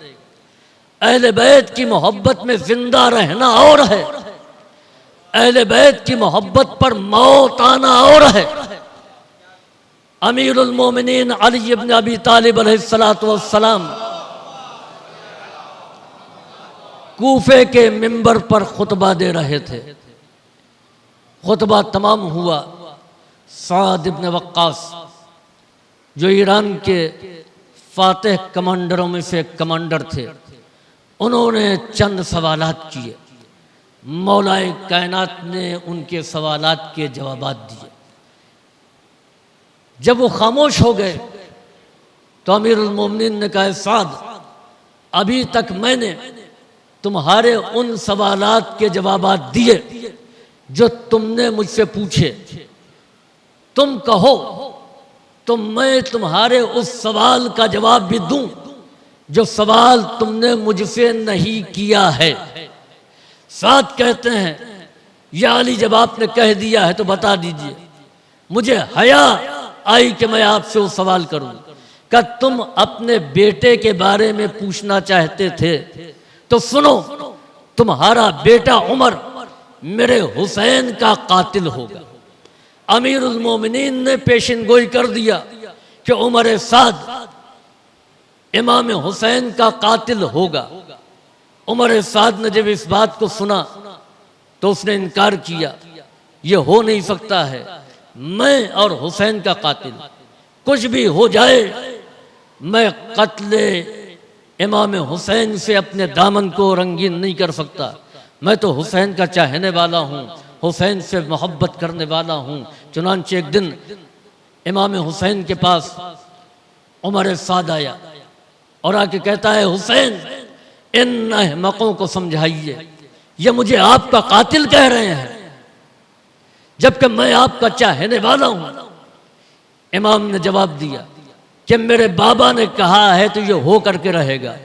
अहले बैत की मोहब्बत में जिंदा रहना और है, अहले बैत की मोहब्बत पर मौत आना और है। अमीरुल मोमिनीन अली इब्न अबी तालिब अलैहिस्सलातु वस्सलाम कूफे के मिंबर पर खुतबा दे रहे थे। खुतबा तमाम हुआ। साद इब्न वक्कास जो ईरान के फातेह कमांडरों में से कमांडर थे, उन्होंने चंद सवालात किए। मौलाए कायनात ने उनके सवालात के जवाबात दिए। जब वो खामोश हो गए तो अमीरुल मोमिनीन ने कहा साद, अभी तक मैंने तुम्हारे उन सवालात के जवाबात दिए जो तुमने मुझसे पूछे। तुम कहो तो मैं तुम्हारे उस सवाल का जवाब भी दूं जो सवाल तुमने मुझसे नहीं किया है। साथ कहते हैं या अली, जब आपने कह दिया है तो बता दीजिए। मुझे हया आई कि मैं आपसे वो सवाल करूं। क्या तुम अपने बेटे के बारे में पूछना चाहते थे तो सुनो, तुम्हारा बेटा उमर मेरे हुसैन का कातिल होगा। अमीरुल मोमिनीन ने पेशिन गोई कर दिया कि उमर साद इमाम हुसैन का कातिल होगा। उमर साद ने जब इस बात को सुना तो उसने इनकार किया, ये हो नहीं सकता है, मैं और हुसैन का कातिल कुछ भी हो जाए, मैं कत्ले इमाम हुसैन से अपने दामन को रंगीन नहीं कर सकता। मैं तो हुसैन का चाहने वाला हूँ, हुसैन से मोहब्बत करने वाला हूँ। चुनांचे एक दिन इमाम हुसैन के पास उमर साद आया और आके कहता है हुसैन इन अहमकों को समझाइए, ये मुझे आपका कातिल कह रहे हैं जबकि मैं आपका चाहने वाला हूं। इमाम ने जवाब दिया कि मेरे बाबा ने कहा है तो ये हो करके रहेगा।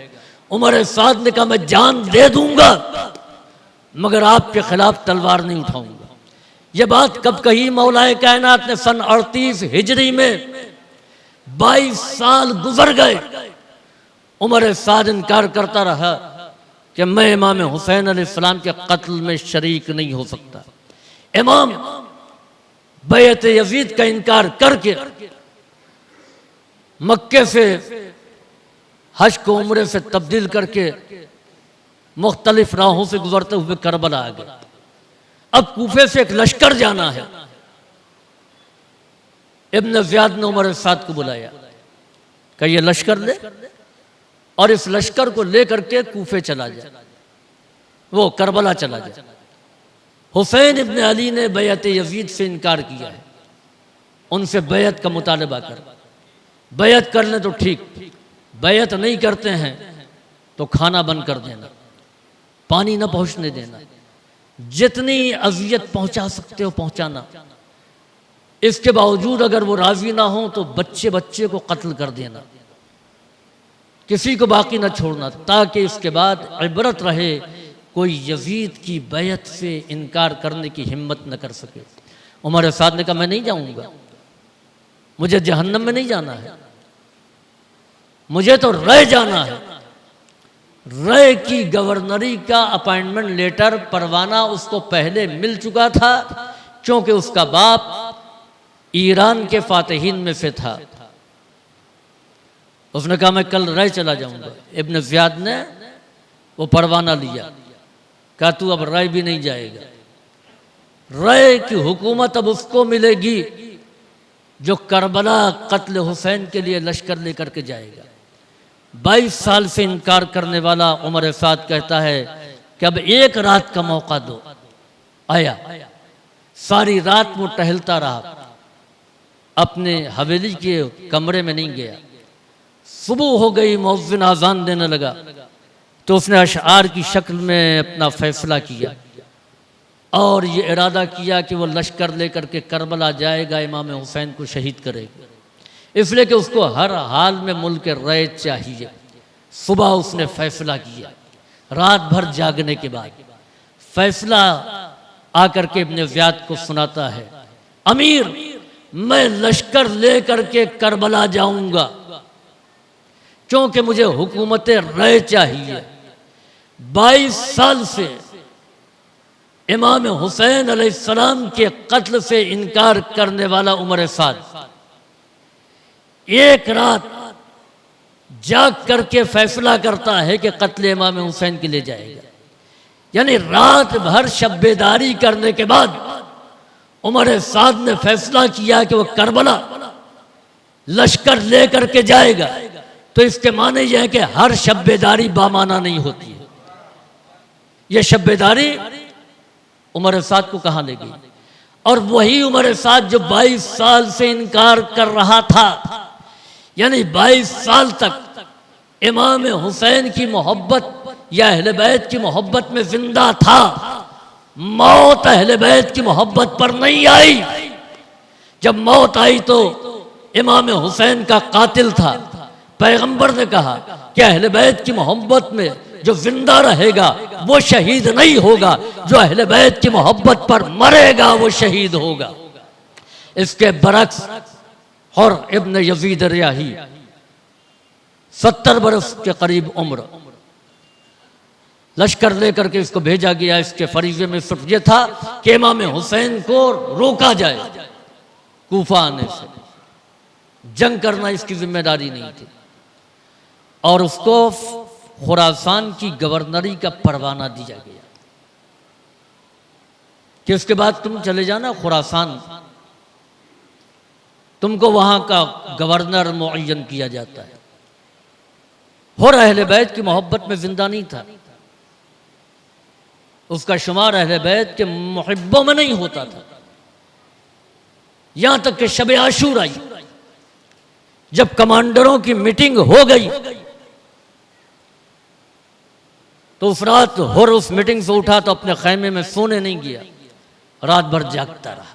उमर साद ने कहा मैं जान दे दूंगा मगर आपके खिलाफ तलवार नहीं उठाऊंगा। ये बात कब कही मौलाए कायनात ने? सन 38 हिजरी में। 22 साल गुजर गए। उमर साद इनकार करता रहा कि मैं इमाम हुसैन अलैहिस्सलाम के कत्ल में शरीक नहीं हो सकता। इमाम बैत यजीद का इनकार करके मक्के से हज को उम्रे से तब्दील करके मुख्तलिफ राहों से गुजरते हुए करबला आ गए। अब कूफे से एक लश्कर जाना है। इब्न ज़ियाद ने उमर साद को बुलाया, कहा ये लश्कर ले और इस लश्कर को लेकर के कूफे चला जाए, वो करबला चला जाए। हुसैन इब्न अली ने बैत यजीद से इनकार किया है, उनसे बैत का मुतालबा कर। बैत कर लें तो ठीक, बैत नहीं करते हैं तो खाना बंद कर देना, पानी न पहुंचने देना, जितनी अजियत पहुंचा सकते हो पहुंचाना। इसके बावजूद अगर वो राजी ना हो तो बच्चे बच्चे को कत्ल कर देना, किसी को बाकी न छोड़ना, ताकि इसके बाद इबरत रहे कोई यजीद की बैत से इनकार करने की हिम्मत न कर सके। उमर साद ने कहा मैं नहीं जाऊंगा, मुझे जहन्नम में नहीं जाना है, मुझे तो रह जाना है। रय की गवर्नरी का अपॉइंटमेंट लेटर परवाना उसको पहले मिल चुका था, क्योंकि उसका बाप ईरान के फातहीन में से था। उसने कहा मैं कल रय चला जाऊंगा। इब्न ज़ियाद ने वो परवाना लिया, कहा तू अब रय भी नहीं जाएगा। रय की हुकूमत अब उसको मिलेगी जो करबला कत्ल हुसैन के लिए लश्कर लेकर के जाएगा। 22 साल से इनकार करने वाला उमर साद कहता है कि अब एक रात का मौका दो। आया, सारी रात वो टहलता रहा, अपने हवेली के कमरे में नहीं गया। सुबह हो गई, मुअज्जिन आज़ान देने लगा तो उसने अशआर की शक्ल में अपना फैसला किया और ये इरादा किया कि वो लश्कर लेकर के करबला जाएगा, इमाम हुसैन को शहीद करेगा, इसलिए कि उसको हर हाल में मुल्क रय चाहिए। सुबह उसने फैसला किया, रात भर जागने के बाद फैसला आकर के इब्न ज़ियाद को सुनाता है, अमीर मैं लश्कर लेकर के करबला जाऊंगा क्योंकि मुझे हुकूमत रय चाहिए। 22 साल से इमाम हुसैन अलैहिस्सलाम के कत्ल से इनकार करने वाला उमर साद एक रात जाग करके फैसला करता है कि कत्ल इमाम हुसैन के लिए जाएगा। यानी रात भर शब्बेदारी करने के बाद उमर साद ने फैसला किया कि वो करबला लश्कर लेकर के जाएगा। तो इसके माने यह है कि हर शब्बेदारी बामाना नहीं होती है। यह शब्बेदारी उमर साद को कहाँ ले गई? और वही उमर साद जो 22 साल से इनकार कर रहा था, यानी 22 साल तक इमाम हुसैन की मोहब्बत या अहले बैत की मोहब्बत में जिंदा था, मौत अहले बैत की मोहब्बत पर नहीं आई। जब मौत आई तो इमाम हुसैन का कातिल था। पैगंबर ने कहा कि अहले बैत की मोहब्बत में जो जिंदा रहेगा वो शहीद नहीं होगा, जो अहले बैत की मोहब्बत पर मरेगा वो शहीद होगा। इसके बरक्स और इब्न यजीद रियाही 70 बरस के करीब उम्र, लश्कर लेकर के इसको भेजा गया। इसके फरीजे में सिर्फ ये था कि इमाम हुसैन को रोका जाए कूफा आने से, जंग करना इसकी जिम्मेदारी नहीं थी। और उसको खुरासान की गवर्नरी का परवाना दिया गया कि उसके बाद तुम चले जाना खुरासान, तुमको वहां का गवर्नर मुअय्यन किया जाता है। और अहले बैत की मोहब्बत में जिंदा नहीं था, उसका शुमार अहले बैत के मुहिब्बों में नहीं होता था। यहां तक कि शब आशूरा आई, जब कमांडरों की मीटिंग हो गई तो उस रात हुर उस मीटिंग से उठा तो अपने खैमे में सोने नहीं गया, रात भर जागता रहा।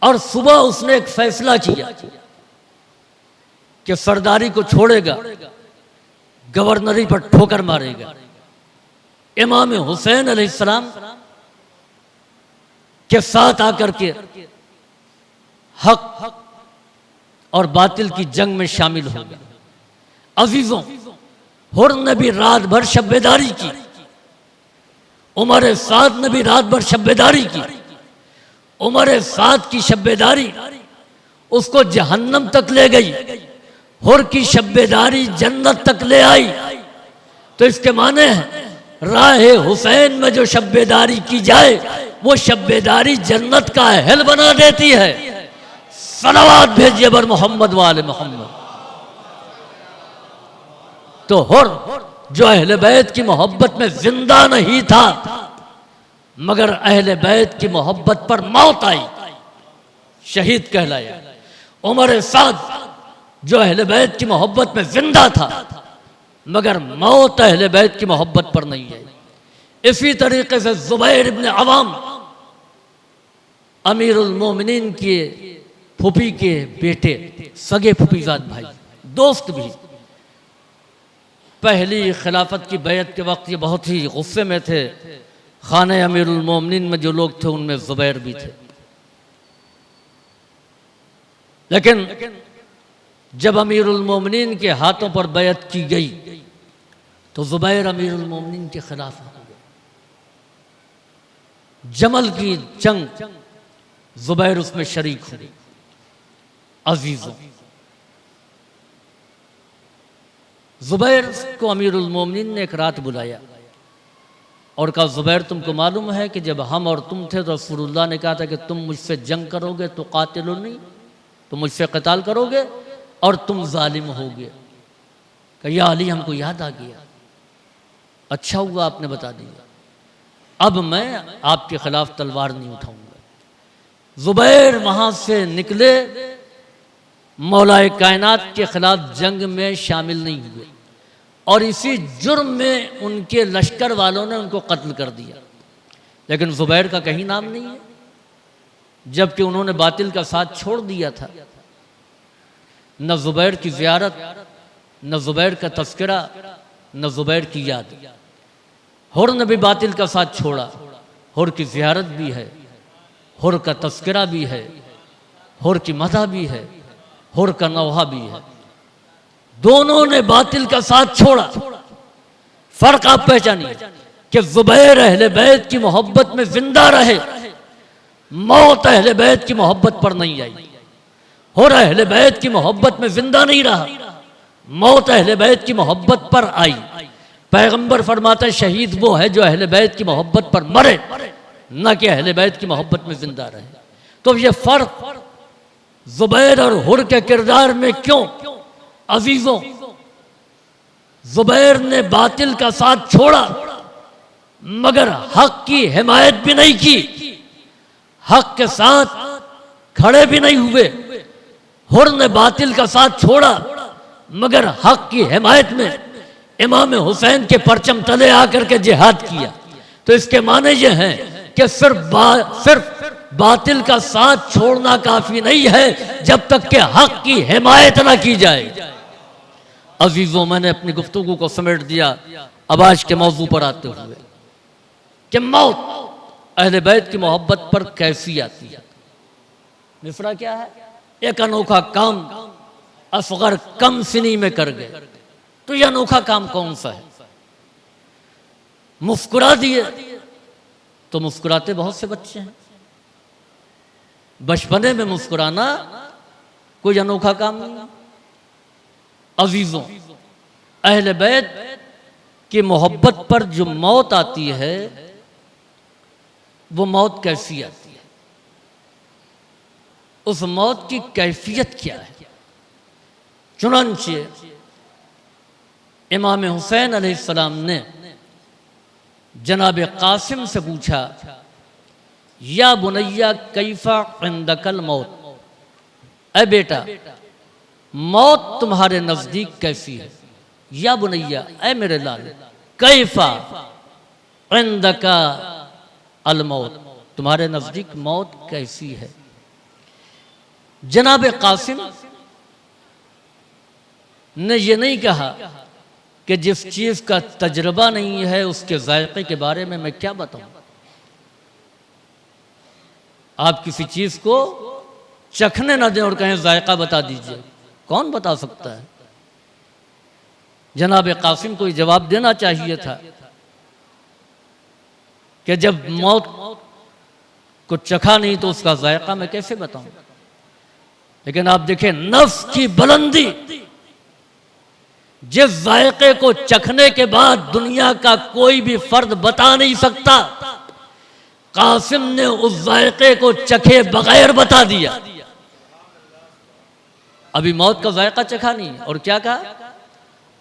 और सुबह उसने एक फैसला किया कि सरदारी को छोड़ेगा, गवर्नरी पर ठोकर मारेगा। इमाम हुसैन अलैहिस्सलाम के साथ आकर के हक और बातिल की जंग में शामिल होगा। अजीजों, हुर ने भी रात भर शब्बेदारी की, उमर साद ने भी रात भर शब्बेदारी की। उमर साद की शब्बेदारी उसको जहन्नम तक ले गई, हुर की शब्बेदारी जन्नत तक ले आई। तो इसके माने हैं राहे हुसैन में जो शब्बेदारी की जाए वो शब्बेदारी जन्नत का अहल बना देती है। सलावत भेजिए बर मोहम्मद वाले मोहम्मद। तो हुर जो अहले बैत की मोहब्बत में जिंदा नहीं था, मगर अहले बैत की मोहब्बत पर मौत आई, शहीद कहलाया। उमर साद जो अहले बैत की मोहब्बत में जिंदा था, मगर मौत अहले बैत की मोहब्बत पर नहीं आई। इसी तरीके से जुबैर इब्न अवाम अमीरुल मोमिनीन के फूफी के बेटे, सगे फूफीजाद भाई, दोस्त भी, पहली खिलाफत की बैत के वक्त ये बहुत ही गुस्से में थे। खाने अमीरुल मोमिनीन में जो लोग थे उनमें जुबैर भी थे। लेकिन जब अमीरुल मोमिनीन के हाथों पर बैत की गई तो जुबैर अमीरुल मोमिनीन के खिलाफ हो गए। जमल की जंग जुबैर उसमें शरीक हुए। अजीजों, जुबैर को अमीरुल मोमिनीन ने एक रात बुलाया और कहा, जुबैर तुमको मालूम है कि जब हम और तुम थे तो रसूलुल्लाह ने कहा था कि तुम मुझसे जंग करोगे तो कातिलो नहीं, तुम मुझसे क़िताल करोगे और तुम जालिम होगे। कहा, या अली हमको याद आ गया, अच्छा हुआ आपने बता दिया, अब मैं आपके खिलाफ तलवार नहीं उठाऊंगा। जुबैर वहां से निकले, मौलाए कायनात के खिलाफ जंग में शामिल नहीं हुए और इसी जुर्म में उनके लश्कर वालों ने उनको कत्ल कर दिया। लेकिन जुबैर का कहीं नाम नहीं है, जबकि उन्होंने बातिल का साथ छोड़ दिया था। न जुबैर की ज़ियारत, न जुबैर का तस्करा, न जुबैर की याद। हुर ने भी बातिल का साथ छोड़ा, हुर की ज़ियारत भी है, हुर का तस्करा भी है, हुर की मदह भी है, हुर का नौहा भी है। दोनों ने बातिल का साथ छोड़ा। फर्क आप पहचानिए कि जुबैर अहले बैत की मोहब्बत में जिंदा रहे, मौत अहले बैत की मोहब्बत पर नहीं आई। हुर अहले बैत की मोहब्बत में जिंदा नहीं रहा, मौत अहले बैत की मोहब्बत पर आई। पैगंबर फरमाता शहीद वो है जो अहले बैत की मोहब्बत पर मरे, न कि अहले बैत की मोहब्बत में जिंदा रहे। तो ये फर्क जुबैर और हुर के किरदार में क्यों? अजीजों, जुबैर ने बातिल का साथ छोड़ा मगर हक की हिमायत भी नहीं की, हक के साथ खड़े भी नहीं हुए। हुर ने बातिल का साथ छोड़ा मगर हक की हिमायत में इमाम हुसैन के परचम तले आकर के जिहाद किया। तो इसके माने ये हैं कि सिर्फ बातिल का साथ छोड़ना काफी नहीं है जब तक कि हक की हिमायत ना की जाए। अजीजों, मैंने अपनी गुफ्तगू को समेट दिया। अब आज के मौजू पर आते हुए कि मौत अहले बैत की मोहब्बत पर कैसी आती है। मिसरा क्या है? एक अनोखा काम असगर कम सिनी में कर गए। तो यह अनोखा काम कौन सा है? मुस्कुरा दिए। तो मुस्कुराते बहुत से बच्चे हैं। बचपने में मुस्कुराना कोई अनोखा काम नहीं। अजीजों, अहले बैत की मोहब्बत पर जो मौत आती है वो मौत कैसी आती है? उस मौत की कैफियत क्या है? चुनांचे इमाम हुसैन अलैहिस्सलाम ने जनाब कासिम से पूछा, या बुनैया कैफा इंदकल मौत, ऐ बेटा मौत तुम्हारे नजदीक कैसी है? या बुनैया, ऐ मेरे लाल कैफा इंदका अल मौत, तुम्हारे नजदीक मौत कैसी है। जनाब कासिम ने यह नहीं कहा कि जिस चीज का तजर्बा नहीं है उसके जायके के बारे में मैं क्या बताऊं। आप किसी चीज को चखने ना दें और कहें जायका बता दीजिए, कौन बता सकता है। जनाब कासिम को जवाब देना चाहिए था कि जब मौत को चखा नहीं तो उसका जायका मैं कैसे बताऊं। लेकिन आप देखें नफ्स की बुलंदी, जिस जायके को चखने के बाद दुनिया का कोई भी फर्द बता नहीं सकता, कासिम ने उस जायके को चखे बगैर बता दिया। अभी मौत का जायका चखा नहीं और क्या कहा,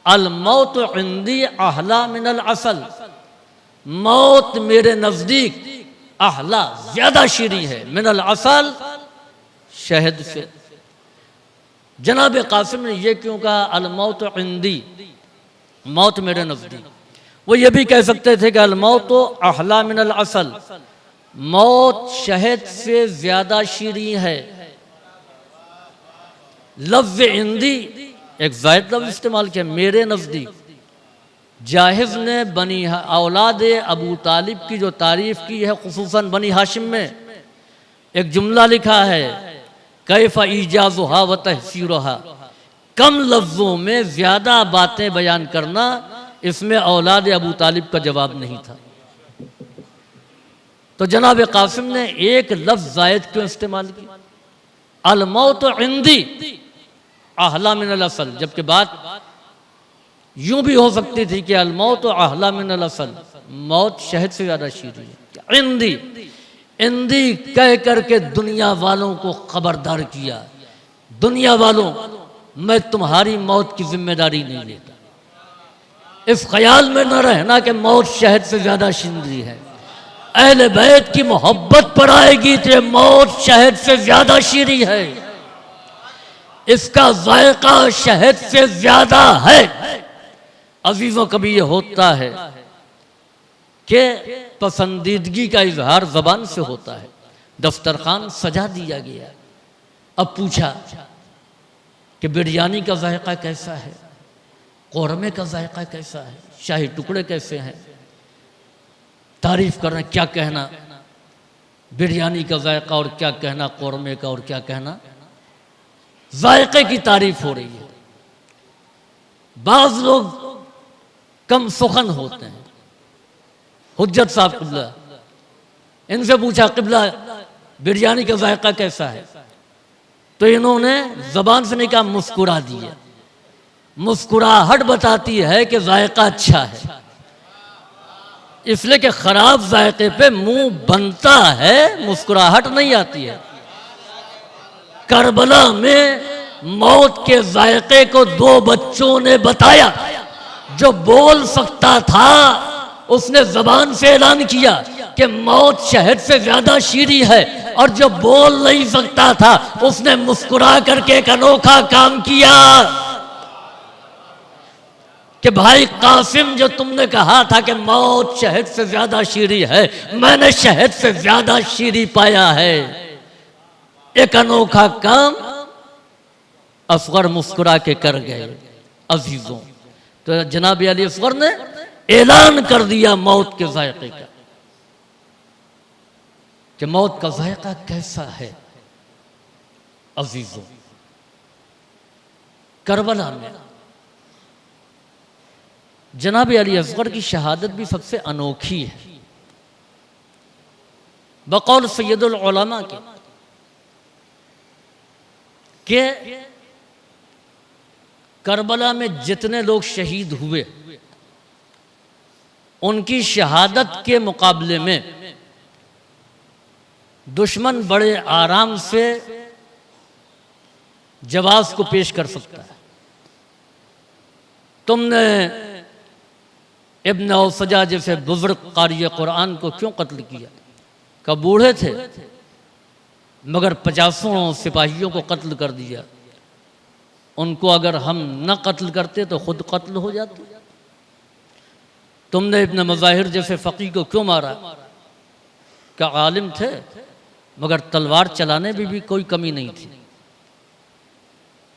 अल मौत इंदी अहला मिनल असल, मौत मेरे नजदीक अहला ज्यादा शीरी है, मिनल असल शहद से। जनाब कासिम ने यह क्यों कहा अल मौत इंदी, मौत मेरे नजदीक। वो ये भी कह सकते थे कि अल मौत अहला मिनल असल, मौत शहद से ज्यादा शीरी है। लफ्ज इंदी एक जायद लफ्ज इस्तेमाल किया, मेरे नजदीक। जाहिज ने बनी औलाद अबू तालिब की जो तारीफ की है, खुसूसन बनी हाशिम में, एक जुमला लिखा है, कैफ़ा ईजाज़ुहा व तहसीरुहा, कम लफ्जों में ज्यादा बातें बयान करना, इसमें औलाद अबू तालिब का जवाब नहीं था। तो जनाब कासिम ने एक लफ्ज जायद क्यों इस्तेमाल की, अल मौत इंदी अहला मिनल असल, जबकि बात यूं भी हो सकती थी कि अल मौत अहला मिनल असल, मौत शहद से ज्यादा शीरी है। इंदी इंदी कह करके दुनिया वालों को खबरदार किया, दुनिया वालों मैं तुम्हारी मौत की जिम्मेदारी नहीं लेता। इस ख्याल में न रहना कि मौत शहद से ज्यादा शीरी है। अहले बैत की मोहब्बत पर आएगी तो मौत शहद से ज्यादा शीरी है, इसका जायका शहद से ज्यादा है। अजीजों कभी ये होता है कि पसंदीदगी का इजहार जबान से होता है। दफ्तरखान सजा दिया गया, अब पूछा कि बिरयानी का जायका कैसा है, कौरमे का जायका कैसा है, शाही टुकड़े कैसे हैं। तारीफ करना, क्या कहना बिरयानी का जायका और क्या कहना कौरमे का और क्या कहना जायके की तारीफ हो रही है। बाज लोग कम सुखन होते हैं। हुज्जत साहब किबला, इनसे पूछा किबला बिरयानी का जायका कैसा है, तो इन्होंने जबान से नहीं कहा, मुस्कुरा दिया। मुस्कुराहट बताती है कि जायका अच्छा है, इसलिए कि खराब जायके पे मुंह बनता है, मुस्कुराहट नहीं आती है। करबला में मौत के जायके को दो बच्चों ने बताया। जो बोल सकता था उसने जबान से ऐलान किया कि मौत शहद से ज्यादा शीरी है, और जो बोल नहीं सकता था उसने मुस्कुरा करके एक अनोखा काम किया कि भाई कासिम, जो तुमने कहा था कि मौत शहद से ज्यादा शीरी है, मैंने शहद से ज्यादा शीरी पाया है। एक अनोखा काम असगर मुस्कुरा के कर गए। अजीजों, तो जनाब अली असगर ने ऐलान कर दिया मौत के जायके का कि मौत का जायका कैसा है। अजीजों, करबला में जनाब अली असगर की शहादत भी सबसे अनोखी है। बकौल सैयदुल उलमा के करबला में जितने लोग शहीद हुए उनकी शहादत के मुकाबले में दुश्मन बड़े आराम से जवाब को पेश कर सकता है। तुमने इब्न औसजा जैसे बुजुर्ग कारी कुरान को क्यों कत्ल किया? कब बूढ़े थे मगर 50 सिपाहियों को कत्ल कर दिया। उनको अगर हम न कत्ल करते तो खुद कत्ल हो जाते। तुमने इब्न मज़ाहिर जैसे फ़कीह को क्यों मारा? क्या आलिम थे, मगर तलवार चलाने में भी कोई कमी नहीं थी।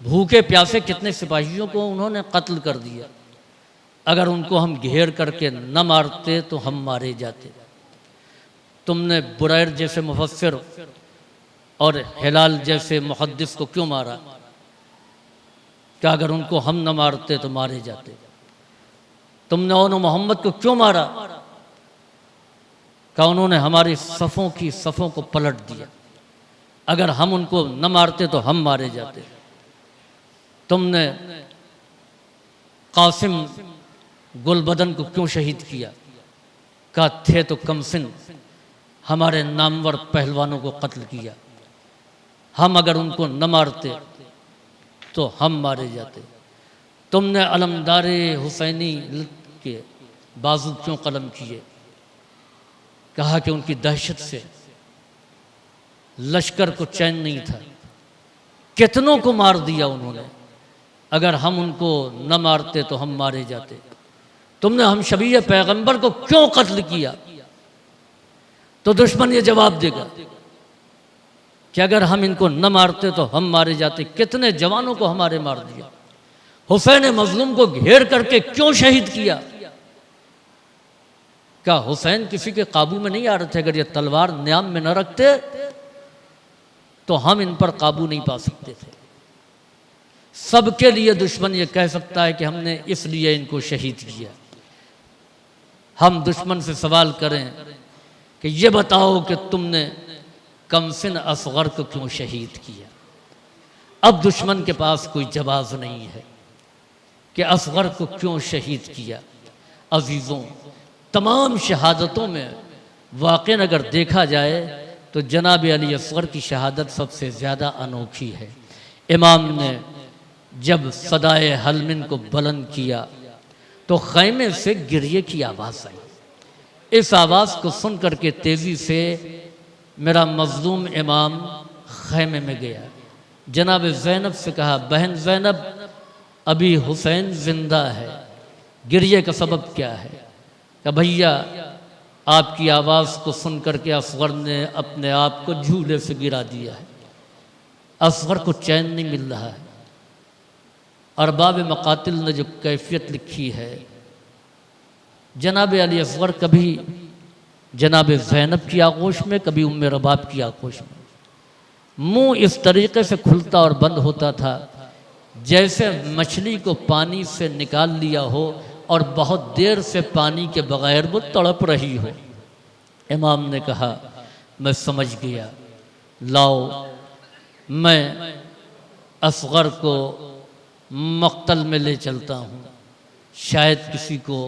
भूखे प्यासे कितने सिपाहियों को उन्होंने कत्ल कर दिया। अगर उनको हम घेर करके न मारते तो हम मारे जाते। तुमने बुरैर जैसे मुफस्सिर और हिलाल जैसे मुहद्दिस को क्यों मारा? क्या अगर उनको हम न मारते तो मारे जाते। तुमने उन मोहम्मद को क्यों मारा? क्या उन्होंने हमारी सफ़ों को पलट दिया। अगर हम उनको न मारते तो हम मारे जाते। तुमने कासिम गुलबदन को क्यों शहीद किया? का थे तो कमसिन हमारे नामवर पहलवानों को कत्ल किया। हम अगर उनको न मारते तो हम मारे जाते। तुमने अलमदारे हुसैनी के बाजू क्यों कलम किए? कहा कि उनकी दहशत से लश्कर को चैन नहीं था। कितनों को मार दिया उन्होंने। अगर हम उनको न मारते तो हम मारे जाते। तुमने हम शबीह पैगंबर को क्यों कत्ल किया? तो दुश्मन ये जवाब देगा कि अगर हम इनको न मारते तो हम मारे जाते। कितने जवानों को हमारे मार दिया। हुसैन मजलूम को घेर करके क्यों शहीद किया? क्या हुसैन किसी के काबू में नहीं आ रहे थे? अगर ये तलवार न्याम में न रखते तो हम इन पर काबू नहीं पा सकते थे। सबके लिए दुश्मन ये कह सकता है कि हमने इसलिए इनको शहीद किया। हम दुश्मन से सवाल करें कि ये बताओ कि तुमने कमसिन असगर को क्यों शहीद किया? अब दुश्मन के पास कोई जवाब नहीं है कि असगर को क्यों शहीद किया। अजीज़ों, तमाम शहादतों में वाक़ई अगर देखा जाए तो जनाब अली असगर की शहादत सबसे ज़्यादा अनोखी है। इमाम ने जब सदाए हलमिन को बुलंद किया तो खैमे से गिरिए की आवाज़ आई। इस आवाज़ को सुन करके तेज़ी से मेरा मज़लूम इमाम खैमे में गया। जनाब ज़ैनब से कहा, बहन ज़ैनब, अभी हुसैन ज़िंदा है, गिरिए का सबब क्या है? कि भैया आपकी आवाज़ को सुन करके असगर ने अपने आप को झूले से गिरा दिया है। असगर को चैन नहीं मिल रहा है। अरबाब मकातिल ने जो कैफियत लिखी है, जनाब अली असगर कभी जनाब ज़ैनब की आगोश में, कभी उम्मे रबाब की आगोश में, मुंह इस तरीके से खुलता और बंद होता था जैसे मछली को पानी से निकाल लिया हो और बहुत देर से पानी के बगैर वो तड़प रही हो। इमाम ने कहा, मैं समझ गया, लाओ मैं असगर को मक्तल में ले चलता हूँ, शायद किसी को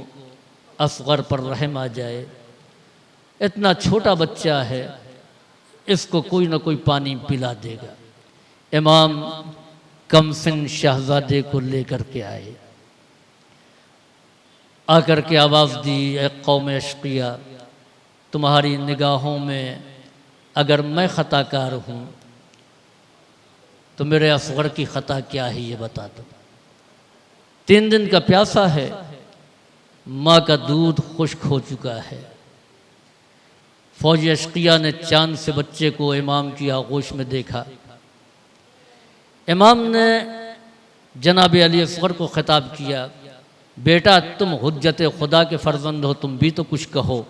असगर पर रहम आ जाए। इतना छोटा बच्चा है, इसको कोई ना कोई पानी पिला देगा। इमाम कमसिन शहजादे को लेकर के आए। आकर के आवाज़ दी, ए कौम अशकिया, तुम्हारी निगाहों में अगर मैं ख़ताकार हूँ तो मेरे असगर की ख़ता क्या है ये बता दो। 3 दिन का प्यासा है, माँ का दूध खुश्क हो चुका है। फौज अशकिया ने चांद से बच्चे को इमाम की आगोश में देखा। इमाम ने जनाब अली असगर को ख़िताब किया, बेटा तुम हुज्जत खुदा के फ़र्जंद हो, तुम भी तो कुछ कहो।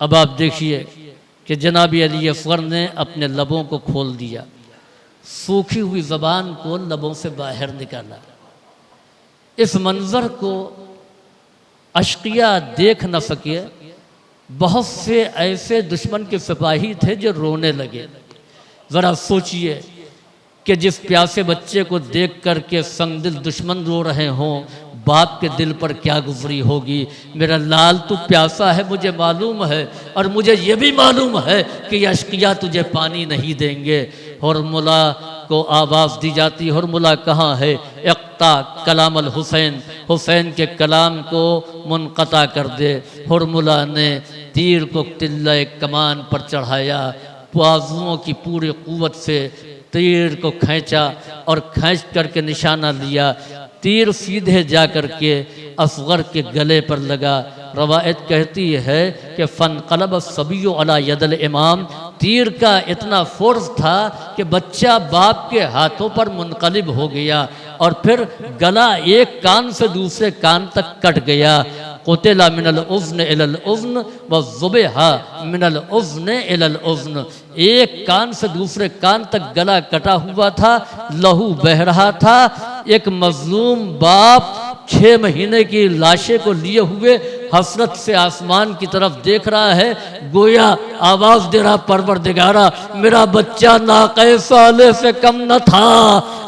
अब आप देखिए कि जनाब अली असगर ने अपने लबों को खोल दिया, सूखी हुई ज़बान को लबों से बाहर निकाला। इस मंज़र को अशकिया देख न सके। बहुत से ऐसे दुश्मन के सिपाही थे जो रोने लगे। ज़रा सोचिए कि जिस प्यासे बच्चे को देख कर के संगदिल दुश्मन रो रहे हों, बाप के दिल पर क्या गुजरी होगी। मेरा लाल तू प्यासा है, मुझे मालूम है, और मुझे ये भी मालूम है कि अशकिया तुझे पानी नहीं देंगे। हुरमुला को आवाज़ दी जाती, हुरमुला कहाँ है? इक़्ता कलाम अल हुसैन, हुसैन के कलाम को मुनक़ता कर दे। हुरमुला ने तीर को तिल्ला कमान पर चढ़ाया, बाजुओं की पूरी क़ुव्वत से तीर को खींचा और खींच करके निशाना लिया। तीर सीधे जा कर के असगर के गले पर लगा। रवायत कहती है कि फ़नक़लब सबियो अला यदल इमाम, तीर का इतना फोर्स था कि बच्चा बाप के हाथों पर मुनक़लिब हो गया और फिर गला एक कान से दूसरे कान तक कट गया। क़ुतिला मिनल उज़्न इलल उज़्न व ज़ुबिहा मिनल उज़्न इलल उज़्न, एक कान से दूसरे कान तक गला कटा हुआ था, लहू बह रहा था। एक मजलूम बाप 6 महीने की लाशें को लिए हुए हसरत से आसमान की तरफ देख रहा है, गोया आवाज दे रहा, परवरदिगारा मेरा बच्चा नाक़े साले से कम न था,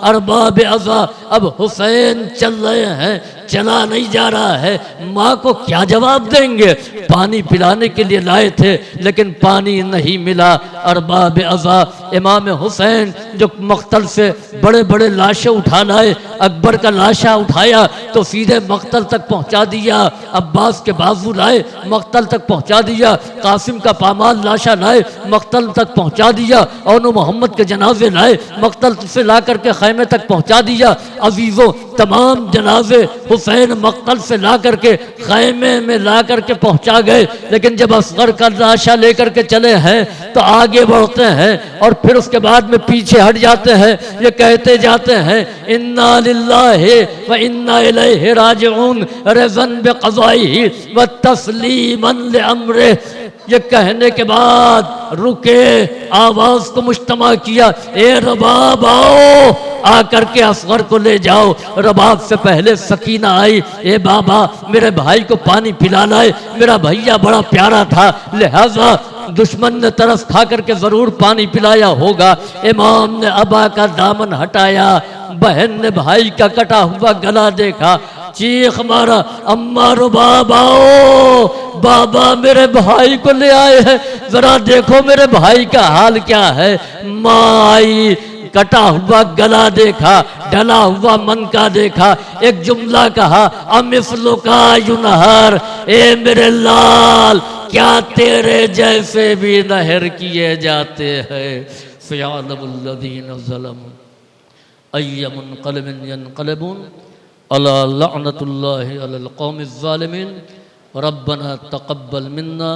अरबाब अज़ा अब हुसैन चल रहे हैं, चला नहीं जा रहा है, माँ को क्या जवाब देंगे। पानी पिलाने के लिए लाए थे लेकिन पानी नहीं मिला। अरबाब अज़ा इमाम हुसैन जो मख्तल से बड़े बड़े लाशें उठा लाए, अकबर का लाशा उठाया तो सीधे मख्तल तक पहुंचा दिया, अब्बास के बाजू लाए मख्तल तक पहुंचा दिया, कासिम का पामाल लाशा लाए मख्तल तक पहुंचा दिया, और मोहम्मद के जनाजे लाए मख्तल से ला करके खैमे तक पहुंचा दिया। अजीज़ों, तमाम जनाजे हुसैन मख्तल से ला करके खैमे में ला करके पहुंचा गए, लेकिन जब असगर का लाशा लेकर के चले हैं तो आगे बढ़ते हैं और फिर उसके बाद में पीछे हट जाते हैं। ये कहते जाते हैं इन्ना लिल्लाहि व इन्ना इलैहि राजिऊन रज़न बिक़ज़ाइहि व तस्लीमन लिअम्रिहि। ये कहने के बाद रुके, आवाज को मुश्तमा किया, ए रबाब आओ, आकर के असगर को ले जाओ। रबाब से पहले सकीना आई, ए बाबा मेरे भाई को पानी पिला लाए, मेरा भैया बड़ा प्यारा था, लिहाजा दुश्मन ने तरस खा करके जरूर पानी पिलाया होगा। इमाम ने अबा का दामन हटाया, बहन ने भाई का कटा हुआ गला देखा, चीख मारा, अम्मा रुबाब आओ, बाबा मेरे भाई को ले आए हैं, जरा देखो मेरे भाई का हाल क्या है। माँ आई, कटा हुआ गला देखा, डला हुआ मन का देखा, एक जुमला कहा, अमिस्लु का युनहर, ए मेरे लाल क्या तेरे जैसे भी नहर किए जाते हैं। फ़यअलमुल्लज़ीना ज़लमू अय्य मुनक़लिबिन यनक़लिबून अला लअनतुल्लाहि अलल क़ौमिज़ ज़ालिमीन। रब्बना तक़ब्बल मिन्ना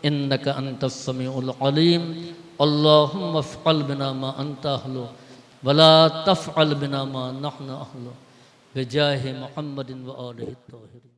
इन्नका अंतस समीउल अलीम। अल्लाहुम्मा फ़अल बिना मा अंता अहलु वला तफ़अल बिना मा नहनु अहलु बिजाहि मुहम्मदिन व आलिहि त्ताहिरीन।